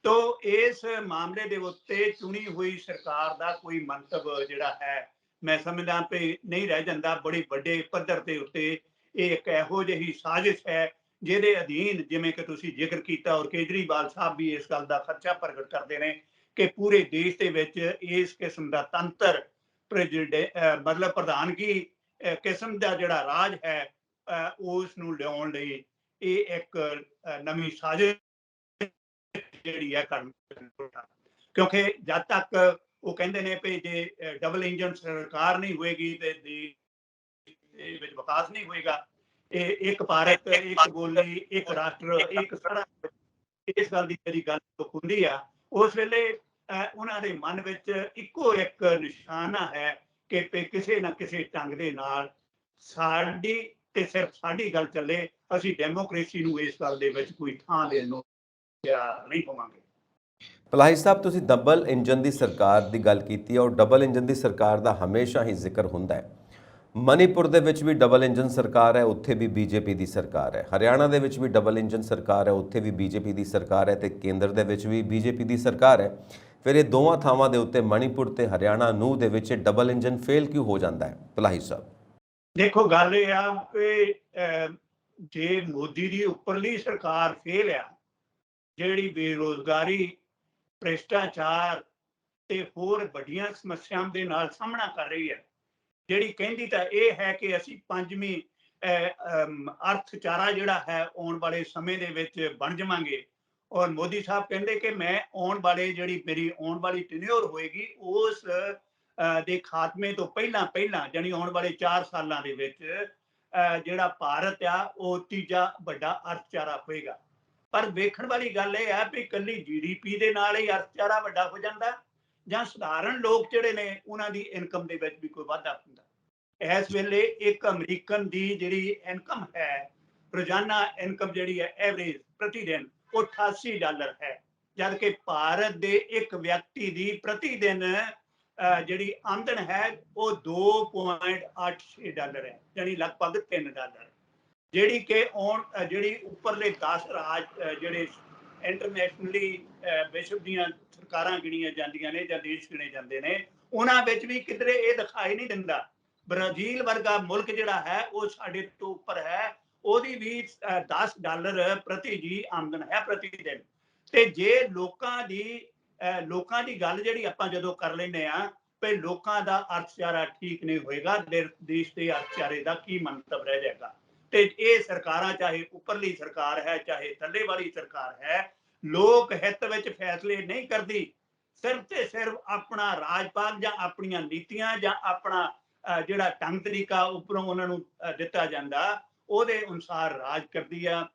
ਤੋ ਇਸ ਮਾਮਲੇ ਦੇ ਉੱਤੇ ਚੁਣੀ ਹੋਈ ਸਰਕਾਰ ਦਾ ਕੋਈ ਮੰਤਵ ਜਿਹੜਾ ਹੈ ਮੈਂ ਸਮਝਦਾ ਕਿ ਨਹੀਂ ਰਹਿ ਜਾਂਦਾ। ਬੜੇ ਵੱਡੇ ਪੱਧਰ ਦੇ ਉੱਤੇ ਇਹ ਇੱਕ ਇਹੋ ਜਿਹੀ ਸਾਜ਼ਿਸ਼ ਹੈ ਜਿਹਦੇ ਅਧੀਨ, ਜਿਵੇਂ ਕਿ ਤੁਸੀਂ ਜ਼ਿਕਰ ਕੀਤਾ ਔਰ ਕੇਜਰੀਵਾਲ ਸਾਹਿਬ ਵੀ ਇਸ ਗੱਲ ਦਾ ਖਰਚਾ ਪ੍ਰਗਟ ਕਰਦੇ ਨੇ ਕਿ ਪੂਰੇ ਦੇਸ਼ ਦੇ ਵਿੱਚ ਇਸ ਕਿਸਮ ਦਾ ਤੰਤਰ ਮਤਲਬ ਪ੍ਰਧਾਨਗੀ ਕਿਸਮ ਦਾ ਜਿਹੜਾ ਰਾਜ ਹੈ ਉਸ ਨੂੰ ਲਿਆਉਣ ਲਈ ਇਹ ਇੱਕ ਨਵੀਂ ਸਾਜ਼ਿਸ਼ ਜਿਹੜੀ ਹੈ ਕਰਨ। ਕਿਉਂਕਿ ਜਦ ਤੱਕ ਉਹ ਕਹਿੰਦੇ ਨੇ ਕਿ ਜੇ ਡਬਲ ਇੰਜਨ ਸਰਕਾਰ ਨਹੀਂ ਹੋਏਗੀ ਤੇ ਦੇਸ਼ ਵਿੱਚ ਵਿਕਾਸ ਨਹੀਂ ਹੋਏਗਾ। ਇਹ ਇੱਕ ਭਾਰਤ, ਇੱਕ ਬੋਲੀ, ਇੱਕ ਰਾਸ਼ਟਰ, ਇੱਕ ਸੜਕ, ਇਸ ਗੱਲ ਦੀ ਜਿਹੜੀ ਗੱਲ ਹੁੰਦੀ ਆ ਉਸ ਵੇਲੇ ਉਹਨਾਂ ਦੇ ਮਨ ਵਿੱਚ ਇੱਕੋ ਇੱਕ ਨਿਸ਼ਾਨਾ ਹੈ ਕਿ ਕਿਸੇ ਨਾ ਕਿਸੇ ਢੰਗ ਦੇ ਨਾਲ ਸਾਡੀ ਤੇ ਸਿਰਫ ਸਾਡੀ ਗੱਲ ਚੱਲੇ, ਅਸੀਂ ਡੈਮੋਕ੍ਰੇਸੀ ਨੂੰ ਇਸ ਗੱਲ ਦੇ ਵਿੱਚ ਕੋਈ ਥਾਂ ਦੇਣ ਨੂੰ ਤਿਆਰ ਨਹੀਂ ਹੋਵਾਂਗੇ। ਪਲਾਹੀ ਸਾਹਿਬ, ਤੁਸੀਂ ਡਬਲ ਇੰਜਨ ਦੀ ਸਰਕਾਰ ਦੀ ਗੱਲ ਕੀਤੀ ਹੈ ਔਰ ਡਬਲ ਇੰਜਨ ਦੀ ਸਰਕਾਰ ਦਾ ਹਮੇਸ਼ਾ ਹੀ ਜ਼ਿਕਰ ਹੁੰਦਾ ਹੈ। ਮਨੀਪੁਰ ਦੇ ਵਿੱਚ ਵੀ ਡਬਲ ਇੰਜਨ ਸਰਕਾਰ ਹੈ, ਉੱਥੇ ਵੀ ਬੀਜੇਪੀ ਦੀ ਸਰਕਾਰ ਹੈ। ਹਰਿਆਣਾ ਦੇ ਵਿੱਚ ਵੀ ਡਬਲ ਇੰਜਨ ਸਰਕਾਰ ਹੈ, ਉੱਥੇ ਵੀ ਬੀਜੇਪੀ ਦੀ ਸਰਕਾਰ ਹੈ ਤੇ ਕੇਂਦਰ ਦੇ ਵਿੱਚ ਵੀ ਬੀਜੇਪੀ ਦੀ ਸਰਕਾਰ ਹੈ। ਫਿਰ ਇਹ ਦੋਵਾਂ ਥਾਵਾਂ ਦੇ ਉੱਤੇ ਮਨੀਪੁਰ ਤੇ ਹਰਿਆਣਾ ਨੂੰ ਦੇ ਵਿੱਚ ਡਬਲ ਇੰਜਨ ਫੇਲ ਕਿਉਂ ਹੋ ਜਾਂਦਾ ਹੈ ਪਲਾਹੀ ਸਾਹਿਬ? ਦੇਖੋ ਗੱਲ ਇਹ ਆ ਕਿ ਜੇ ਮੋਦੀ ਦੀ ਉੱਪਰਲੀ ਸਰਕਾਰ ਫੇਲ ਆ, ਜਿਹੜੀ ਬੇਰੁਜ਼ਗਾਰੀ, ਭ੍ਰਿਸ਼ਟਾਚਾਰ ਤੇ ਹੋਰ ਵੱਡੀਆਂ ਸਮੱਸਿਆਵਾਂ ਦੇ ਨਾਲ ਸਾਹਮਣਾ ਕਰ ਰਹੀ ਹੈ, ਜਿਹੜੀ ਕਹਿੰਦੀ ਤਾਂ ਇਹ ਹੈ ਕਿ ਅਸੀਂ ਪੰਜਵੀਂ ਅਰਥਚਾਰਾ ਜਿਹੜਾ ਹੈ ਆਉਣ ਵਾਲੇ ਸਮੇਂ ਦੇ ਵਿੱਚ ਬਣ ਜਾਵਾਂਗੇ ਔਰ ਮੋਦੀ ਸਾਹਿਬ ਕਹਿੰਦੇ ਕਿ ਮੈਂ ਆਉਣ ਵਾਲੇ ਜਿਹੜੀ ਮੇਰੀ ਆਉਣ ਵਾਲੀ ਟੈਨਿਓਰ ਹੋਏਗੀ ਉਸ ਦੇ ਖਾਤਮੇ ਤੋਂ ਪਹਿਲਾਂ ਜਾਣੀ ਆਉਣ ਵਾਲੇ 4 ਸਾਲਾਂ ਦੇ ਵਿੱਚ ਜਿਹੜਾ ਭਾਰਤ ਆ ਉਹ ਤੀਜਾ ਵੱਡਾ ਅਰਥਚਾਰਾ ਹੋਏਗਾ। ਪਰ ਵੇਖਣ ਵਾਲੀ ਗੱਲ ਇਹ ਹੈ ਵੀ ਇਕੱਲੀ GDP ਦੇ ਨਾਲ ਹੀ ਅਰਥਚਾਰਾ ਵੱਡਾ ਹੋ ਜਾਂਦਾ ਜਾਂ ਸਧਾਰਨ ਲੋਕ ਜਿਹੜੇ ਨੇ ਉਹਨਾਂ ਦੀ ਇਨਕਮ ਦੇ ਵਿੱਚ ਵੀ ਕੋਈ ਵਾਧਾ ਹੁੰਦਾ। ਇਸ ਵੇਲੇ ਇੱਕ ਅਮਰੀਕਨ ਦੀ ਜਿਹੜੀ ਇਨਕਮ ਹੈ, ਰੋਜ਼ਾਨਾ ਇਨਕਮ ਜਿਹੜੀ ਹੈ ਐਵਰੇਜ ਪ੍ਰਤੀ ਦਿਨ ਉਹ $88 ਹੈ, ਜਦ ਕਿ ਭਾਰਤ ਦੇ ਇੱਕ ਵਿਅਕਤੀ ਦੀ ਪ੍ਰਤੀ ਦਿਨ ਜਿਹੜੀ ਆਮਦਨ ਹੈ ਉਹ $2.86 ਹੈ, ਯਾਨੀ ਲਗਭਗ $3, ਜਿਹੜੀ ਕਿ ਜਿਹੜੀ ਉੱਪਰਲੇ 10 ਰਾਜ ਜਿਹੜੇ ਇੰਟਰਨੈਸ਼ਨਲੀ ਵਿਸ਼ਵ ਦੀਆਂ ਸਰਕਾਰਾਂ ਗਿਣੀਆਂ ਜਾਂਦੀਆਂ ਨੇ ਜਾਂ ਦੇਸ਼ ਗਿਣੇ ਜਾਂਦੇ ਨੇ, ਉਹਨਾਂ ਵਿੱਚ ਵੀ ਕਿਧਰੇ ਇਹ ਦਿਖਾਈ ਨਹੀਂ ਦਿੰਦਾ। ਬ੍ਰਾਜ਼ੀਲ ਵਰਗਾ ਮੁਲਕ ਜਿਹੜਾ ਹੈ ਉਹ ਸਾਡੇ ਤੋਂ ਉੱਪਰ ਹੈ, ਉਹਦੀ ਵੀ $10 ਪ੍ਰਤੀ ਜੀ ਆਮਦਨ ਹੈ ਪ੍ਰਤੀ ਦਿਨ। ਤੇ ਜੇ ਲੋਕਾਂ ਦੀ ਗੱਲ ਜਿਹੜੀ ਆਪਾਂ ਜਦੋਂ ਕਰ ਲੈਂਦੇ ਆ ਵੀ ਲੋਕਾਂ ਦਾ ਅਰਥਚਾਰਾ ਠੀਕ ਨਹੀਂ ਹੋਏਗਾ, ਦੇਸ਼ ਦੇ ਅਰਥਚਾਰੇ ਦਾ ਕੀ ਮੰਤਵ ਰਹਿ ਜਾਏਗਾ। ਤੇ ਇਹ ਸਰਕਾਰਾਂ, ਚਾਹੇ ਉੱਪਰਲੀ ਸਰਕਾਰ ਹੈ ਚਾਹੇ ਥੱਲੇ ਵਾਲੀ ਸਰਕਾਰ ਹੈ, ਲੋਕ ਹਿੱਤ ਵਿੱਚ ਫੈਸਲੇ ਨਹੀਂ ਕਰਦੀ। ਸਿਰਫ ਤੇ ਸਿਰਫ ਆਪਣਾ ਰਾਜਪਾਲ ਜਾਂ ਆਪਣੀਆਂ ਨੀਤੀਆਂ ਜਾਂ ਆਪਣਾ ਜਿਹੜਾ ਢੰਗ ਤਰੀਕਾ ਉੱਪਰੋਂ ਉਹਨਾਂ ਨੂੰ ਦਿੱਤਾ ਜਾਂਦਾ, ਉਹਦੇ ਅਨੁਸਾਰ ਰਾਜ ਕਰਦੀ ਆ।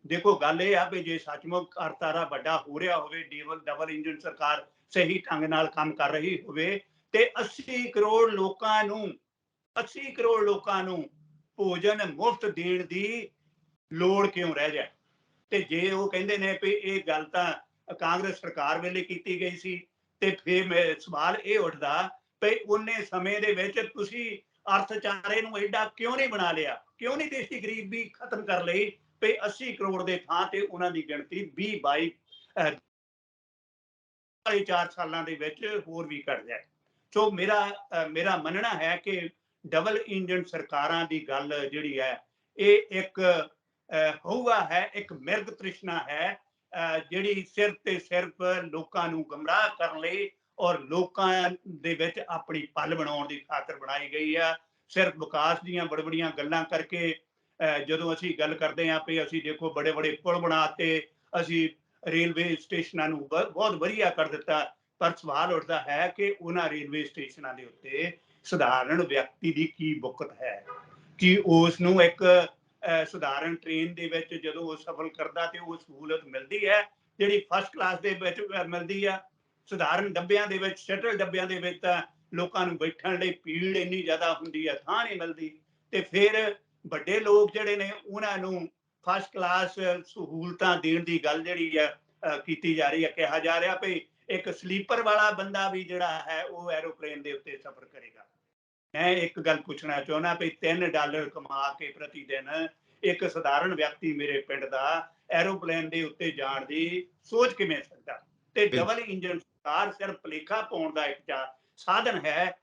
ਦੇਖੋ ਗੱਲ ਇਹ ਆ ਵੀ ਜੇ ਸੱਚਮੁੱਚ ਅਰਥਚਾਰਾ ਵੱਡਾ ਹੋ ਰਿਹਾ ਹੋਵੇ, ਡਬਲ ਇੰਜਨ ਸਰਕਾਰ ਸਹੀ ਢੰਗ ਨਾਲ ਕੰਮ ਕਰ ਰਹੀ ਹੋਵੇ, ਤੇ 80 ਕਰੋੜ ਲੋਕਾਂ ਨੂੰ ਭੋਜਨ ਮੁਫਤ ਦੇਣ ਦੀ ਲੋੜ ਕਿਉਂ ਰਹਿ ਜਾਏ। ਤੇ ਜੇ ਉਹ ਕਹਿੰਦੇ ਨੇ ਵੀ ਇਹ ਗੱਲ ਤਾਂ ਕਾਂਗਰਸ ਸਰਕਾਰ ਵੇਲੇ ਕੀਤੀ ਗਈ ਸੀ, ਤੇ ਫਿਰ ਸਵਾਲ ਇਹ ਉੱਠਦਾ ਵੀ ਉਹਨੇ ਸਮੇਂ ਦੇ ਵਿੱਚ ਤੁਸੀਂ ਅਰਥਚਾਰੇ ਨੂੰ ਐਡਾ ਕਿਉਂ ਨਹੀਂ ਬਣਾ ਲਿਆ, ਕਿਉਂ ਨਹੀਂ ਦੇਸ਼ ਦੀ ਗਰੀਬੀ ਖਤਮ ਕਰ ਲਈ ਵੀ 80 ਕਰੋੜ ਦੇ ਥਾਂ ਤੇ ਉਹਨਾਂ ਦੀ ਗਿਣਤੀ 20-22 4 ਸਾਲਾਂ ਦੇ ਵਿੱਚ ਹੋਰ ਵੀ ਘਟ ਜਾਏ। ਸੋ ਮੇਰਾ ਮੰਨਣਾ ਹੈ ਕਿ ਡਬਲ ਇੰਜਨ ਸਰਕਾਰਾਂ ਦੀ ਗੱਲ ਜਿਹੜੀ ਹੈ ਇਹ ਇੱਕ ਹਊਆ ਹੈ, ਇੱਕ ਮਿਰਗ ਤ੍ਰਿਸ਼ਨਾ ਹੈ, ਜਿਹੜੀ ਸਿਰਫ ਤੇ ਸਿਰਫ ਲੋਕਾਂ ਨੂੰ ਗੁੰਮਰਾਹ ਕਰਨ ਲਈ ਔਰ ਲੋਕਾਂ ਦੇ ਵਿੱਚ ਆਪਣੀ ਪੱਲ ਬਣਾਉਣ ਦੀ ਖਾਤਰ ਬਣਾਈ ਗਈ ਆ। ਸਿਰਫ ਵਿਕਾਸ ਦੀਆਂ ਬੜੀਆਂ ਗੱਲਾਂ ਕਰਕੇ ਜਦੋਂ ਅਸੀਂ ਗੱਲ ਕਰਦੇ ਹਾਂ ਵੀ ਅਸੀਂ ਦੇਖੋ ਬੜੇ ਪੁਲ ਬਣਾਤੇ, ਅਸੀਂ ਰੇਲਵੇ ਸਟੇਸ਼ਨਾਂ ਨੂੰ ਬਹੁਤ ਵਧੀਆ ਕਰ ਦਿੱਤਾ, ਪਰ ਸਵਾਲ ਉੱਠਦਾ ਹੈ ਕਿ ਉਹਨਾਂ ਰੇਲਵੇ ਸਟੇਸ਼ਨਾਂ ਦੇ ਉੱਤੇ ਸਧਾਰਨ ਵਿਅਕਤੀ ਦੀ ਕੀ ਬੁਕਤ ਹੈ। ਕਿ ਉਸ ਨੂੰ ਇੱਕ ਸਧਾਰਨ ਟ੍ਰੇਨ ਦੇ ਵਿੱਚ ਜਦੋਂ ਉਹ ਸਫ਼ਰ ਕਰਦਾ ਤੇ ਉਹ ਸਹੂਲਤ ਮਿਲਦੀ ਹੈ ਜਿਹੜੀ ਫਸਟ ਕਲਾਸ ਦੇ ਵਿੱਚ ਮਿਲਦੀ ਆ। ਸਧਾਰਨ ਡੱਬਿਆਂ ਦੇ ਵਿੱਚ, ਸ਼ਟਲ ਡੱਬਿਆਂ ਦੇ ਵਿੱਚ ਤਾਂ ਲੋਕਾਂ ਨੂੰ ਬੈਠਣ ਲਈ ਭੀੜ ਇੰਨੀ ਜ਼ਿਆਦਾ ਹੁੰਦੀ ਹੈ, ਥਾਂ ਨਹੀਂ ਮਿਲਦੀ। ਤੇ ਫਿਰ ਵੱਡੇ ਲੋਕ ਜਿਹੜੇ ਨੇ ਉਹਨਾਂ ਨੂੰ ਫਸਟ ਕਲਾਸ ਸਹੂਲਤਾਂ ਦੇਣ ਦੀ ਗੱਲ ਜਿਹੜੀ ਹੈ ਕੀਤੀ ਜਾ ਰਹੀ ਹੈ। ਕਿਹਾ ਜਾ ਰਿਹਾ ਵੀ ਇੱਕ ਸਲੀਪਰ ਵਾਲਾ ਬੰਦਾ ਵੀ ਜਿਹੜਾ ਹੈ ਉਹ ਐਰੋਪਲੇਨ ਦੇ ਉੱਤੇ ਸਫ਼ਰ ਕਰੇਗਾ। ਮੈਂ ਇੱਕ ਗੱਲ ਪੁੱਛਣਾ ਚਾਹੁੰਦਾ ਵੀ $3 ਕਮਾ ਕੇ ਪ੍ਰਤੀ ਦਿਨ ਇੱਕ ਸਧਾਰਨ ਵਿਅਕਤੀ ਮੇਰੇ ਪਿੰਡ ਦਾ ਐਰੋਪਲੇਨ ਦੇ ਉੱਤੇ ਜਾਣ ਦੀ ਸੋਚ ਕਿਵੇਂ ਸਕਦਾ। ਤੇ ਡਬਲ ਇੰਜਨ ਸਰਕਾਰ ਸਿਰਫ ਭੁਲੇਖਾ ਪਾਉਣ ਦਾ ਇੱਕ ਸਾਧਨ ਹੈ,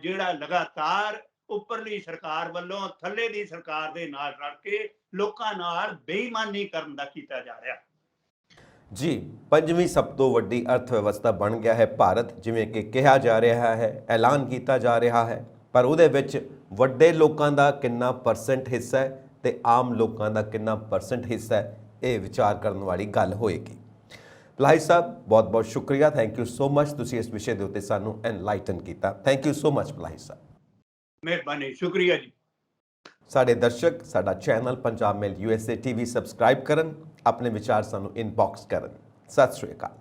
ਜਿਹੜਾ ਲਗਾਤਾਰ ਉੱਪਰਲੀ ਸਰਕਾਰ ਵੱਲੋਂ ਥੱਲੇ ਦੀ ਸਰਕਾਰ ਦੇ ਨਾਲ ਰਲ ਕੇ ਲੋਕਾਂ ਨਾਲ ਬੇਈਮਾਨੀ ਕਰਨ ਦਾ ਕੀਤਾ ਜਾ ਰਿਹਾ। ਜੀ, 5ਵੀਂ ਸਭ ਤੋਂ ਵੱਡੀ ਅਰਥ ਵਿਵਸਥਾ ਬਣ ਗਿਆ ਹੈ ਭਾਰਤ, ਜਿਵੇਂ ਕਿ ਕਿਹਾ ਜਾ ਰਿਹਾ ਹੈ, ਐਲਾਨ ਕੀਤਾ ਜਾ ਰਿਹਾ ਹੈ, ਪਰ ਉਹਦੇ ਵਿੱਚ ਵੱਡੇ ਲੋਕਾਂ ਦਾ ਕਿੰਨਾ % ਹਿੱਸਾ ਹੈ ਤੇ ਆਮ ਲੋਕਾਂ ਦਾ ਕਿੰਨਾ % ਹਿੱਸਾ ਹੈ, ਇਹ ਵਿਚਾਰ ਕਰਨ ਵਾਲੀ ਗੱਲ ਹੋਏਗੀ। ਪਲਾਹੀ ਸਾਹਿਬ, ਬਹੁਤ ਬਹੁਤ ਸ਼ੁਕਰੀਆ, ਥੈਂਕ ਯੂ ਸੋ ਮਚ, ਤੁਸੀਂ ਇਸ ਵਿਸ਼ੇ ਦੇ ਉੱਤੇ ਸਾਨੂੰ ਐਨਲਾਈਟਨ ਕੀਤਾ। Thank you so much Palahi ਸਾਹਿਬ। ਮਿਹਰਬਾਨੀ, ਸ਼ੁਕਰੀਆ ਜੀ। ਸਾਡੇ ਦਰਸ਼ਕ ਸਾਡਾ ਚੈਨਲ ਪੰਜਾਬ ਮੇਲ USA TV ਸਬਸਕ੍ਰਾਈਬ ਕਰਨ, ਆਪਣੇ ਵਿਚਾਰ ਸਾਨੂੰ ਇਨਬਾਕਸ ਕਰਨ। ਸਤਿ ਸ਼੍ਰੀ ਅਕਾਲ।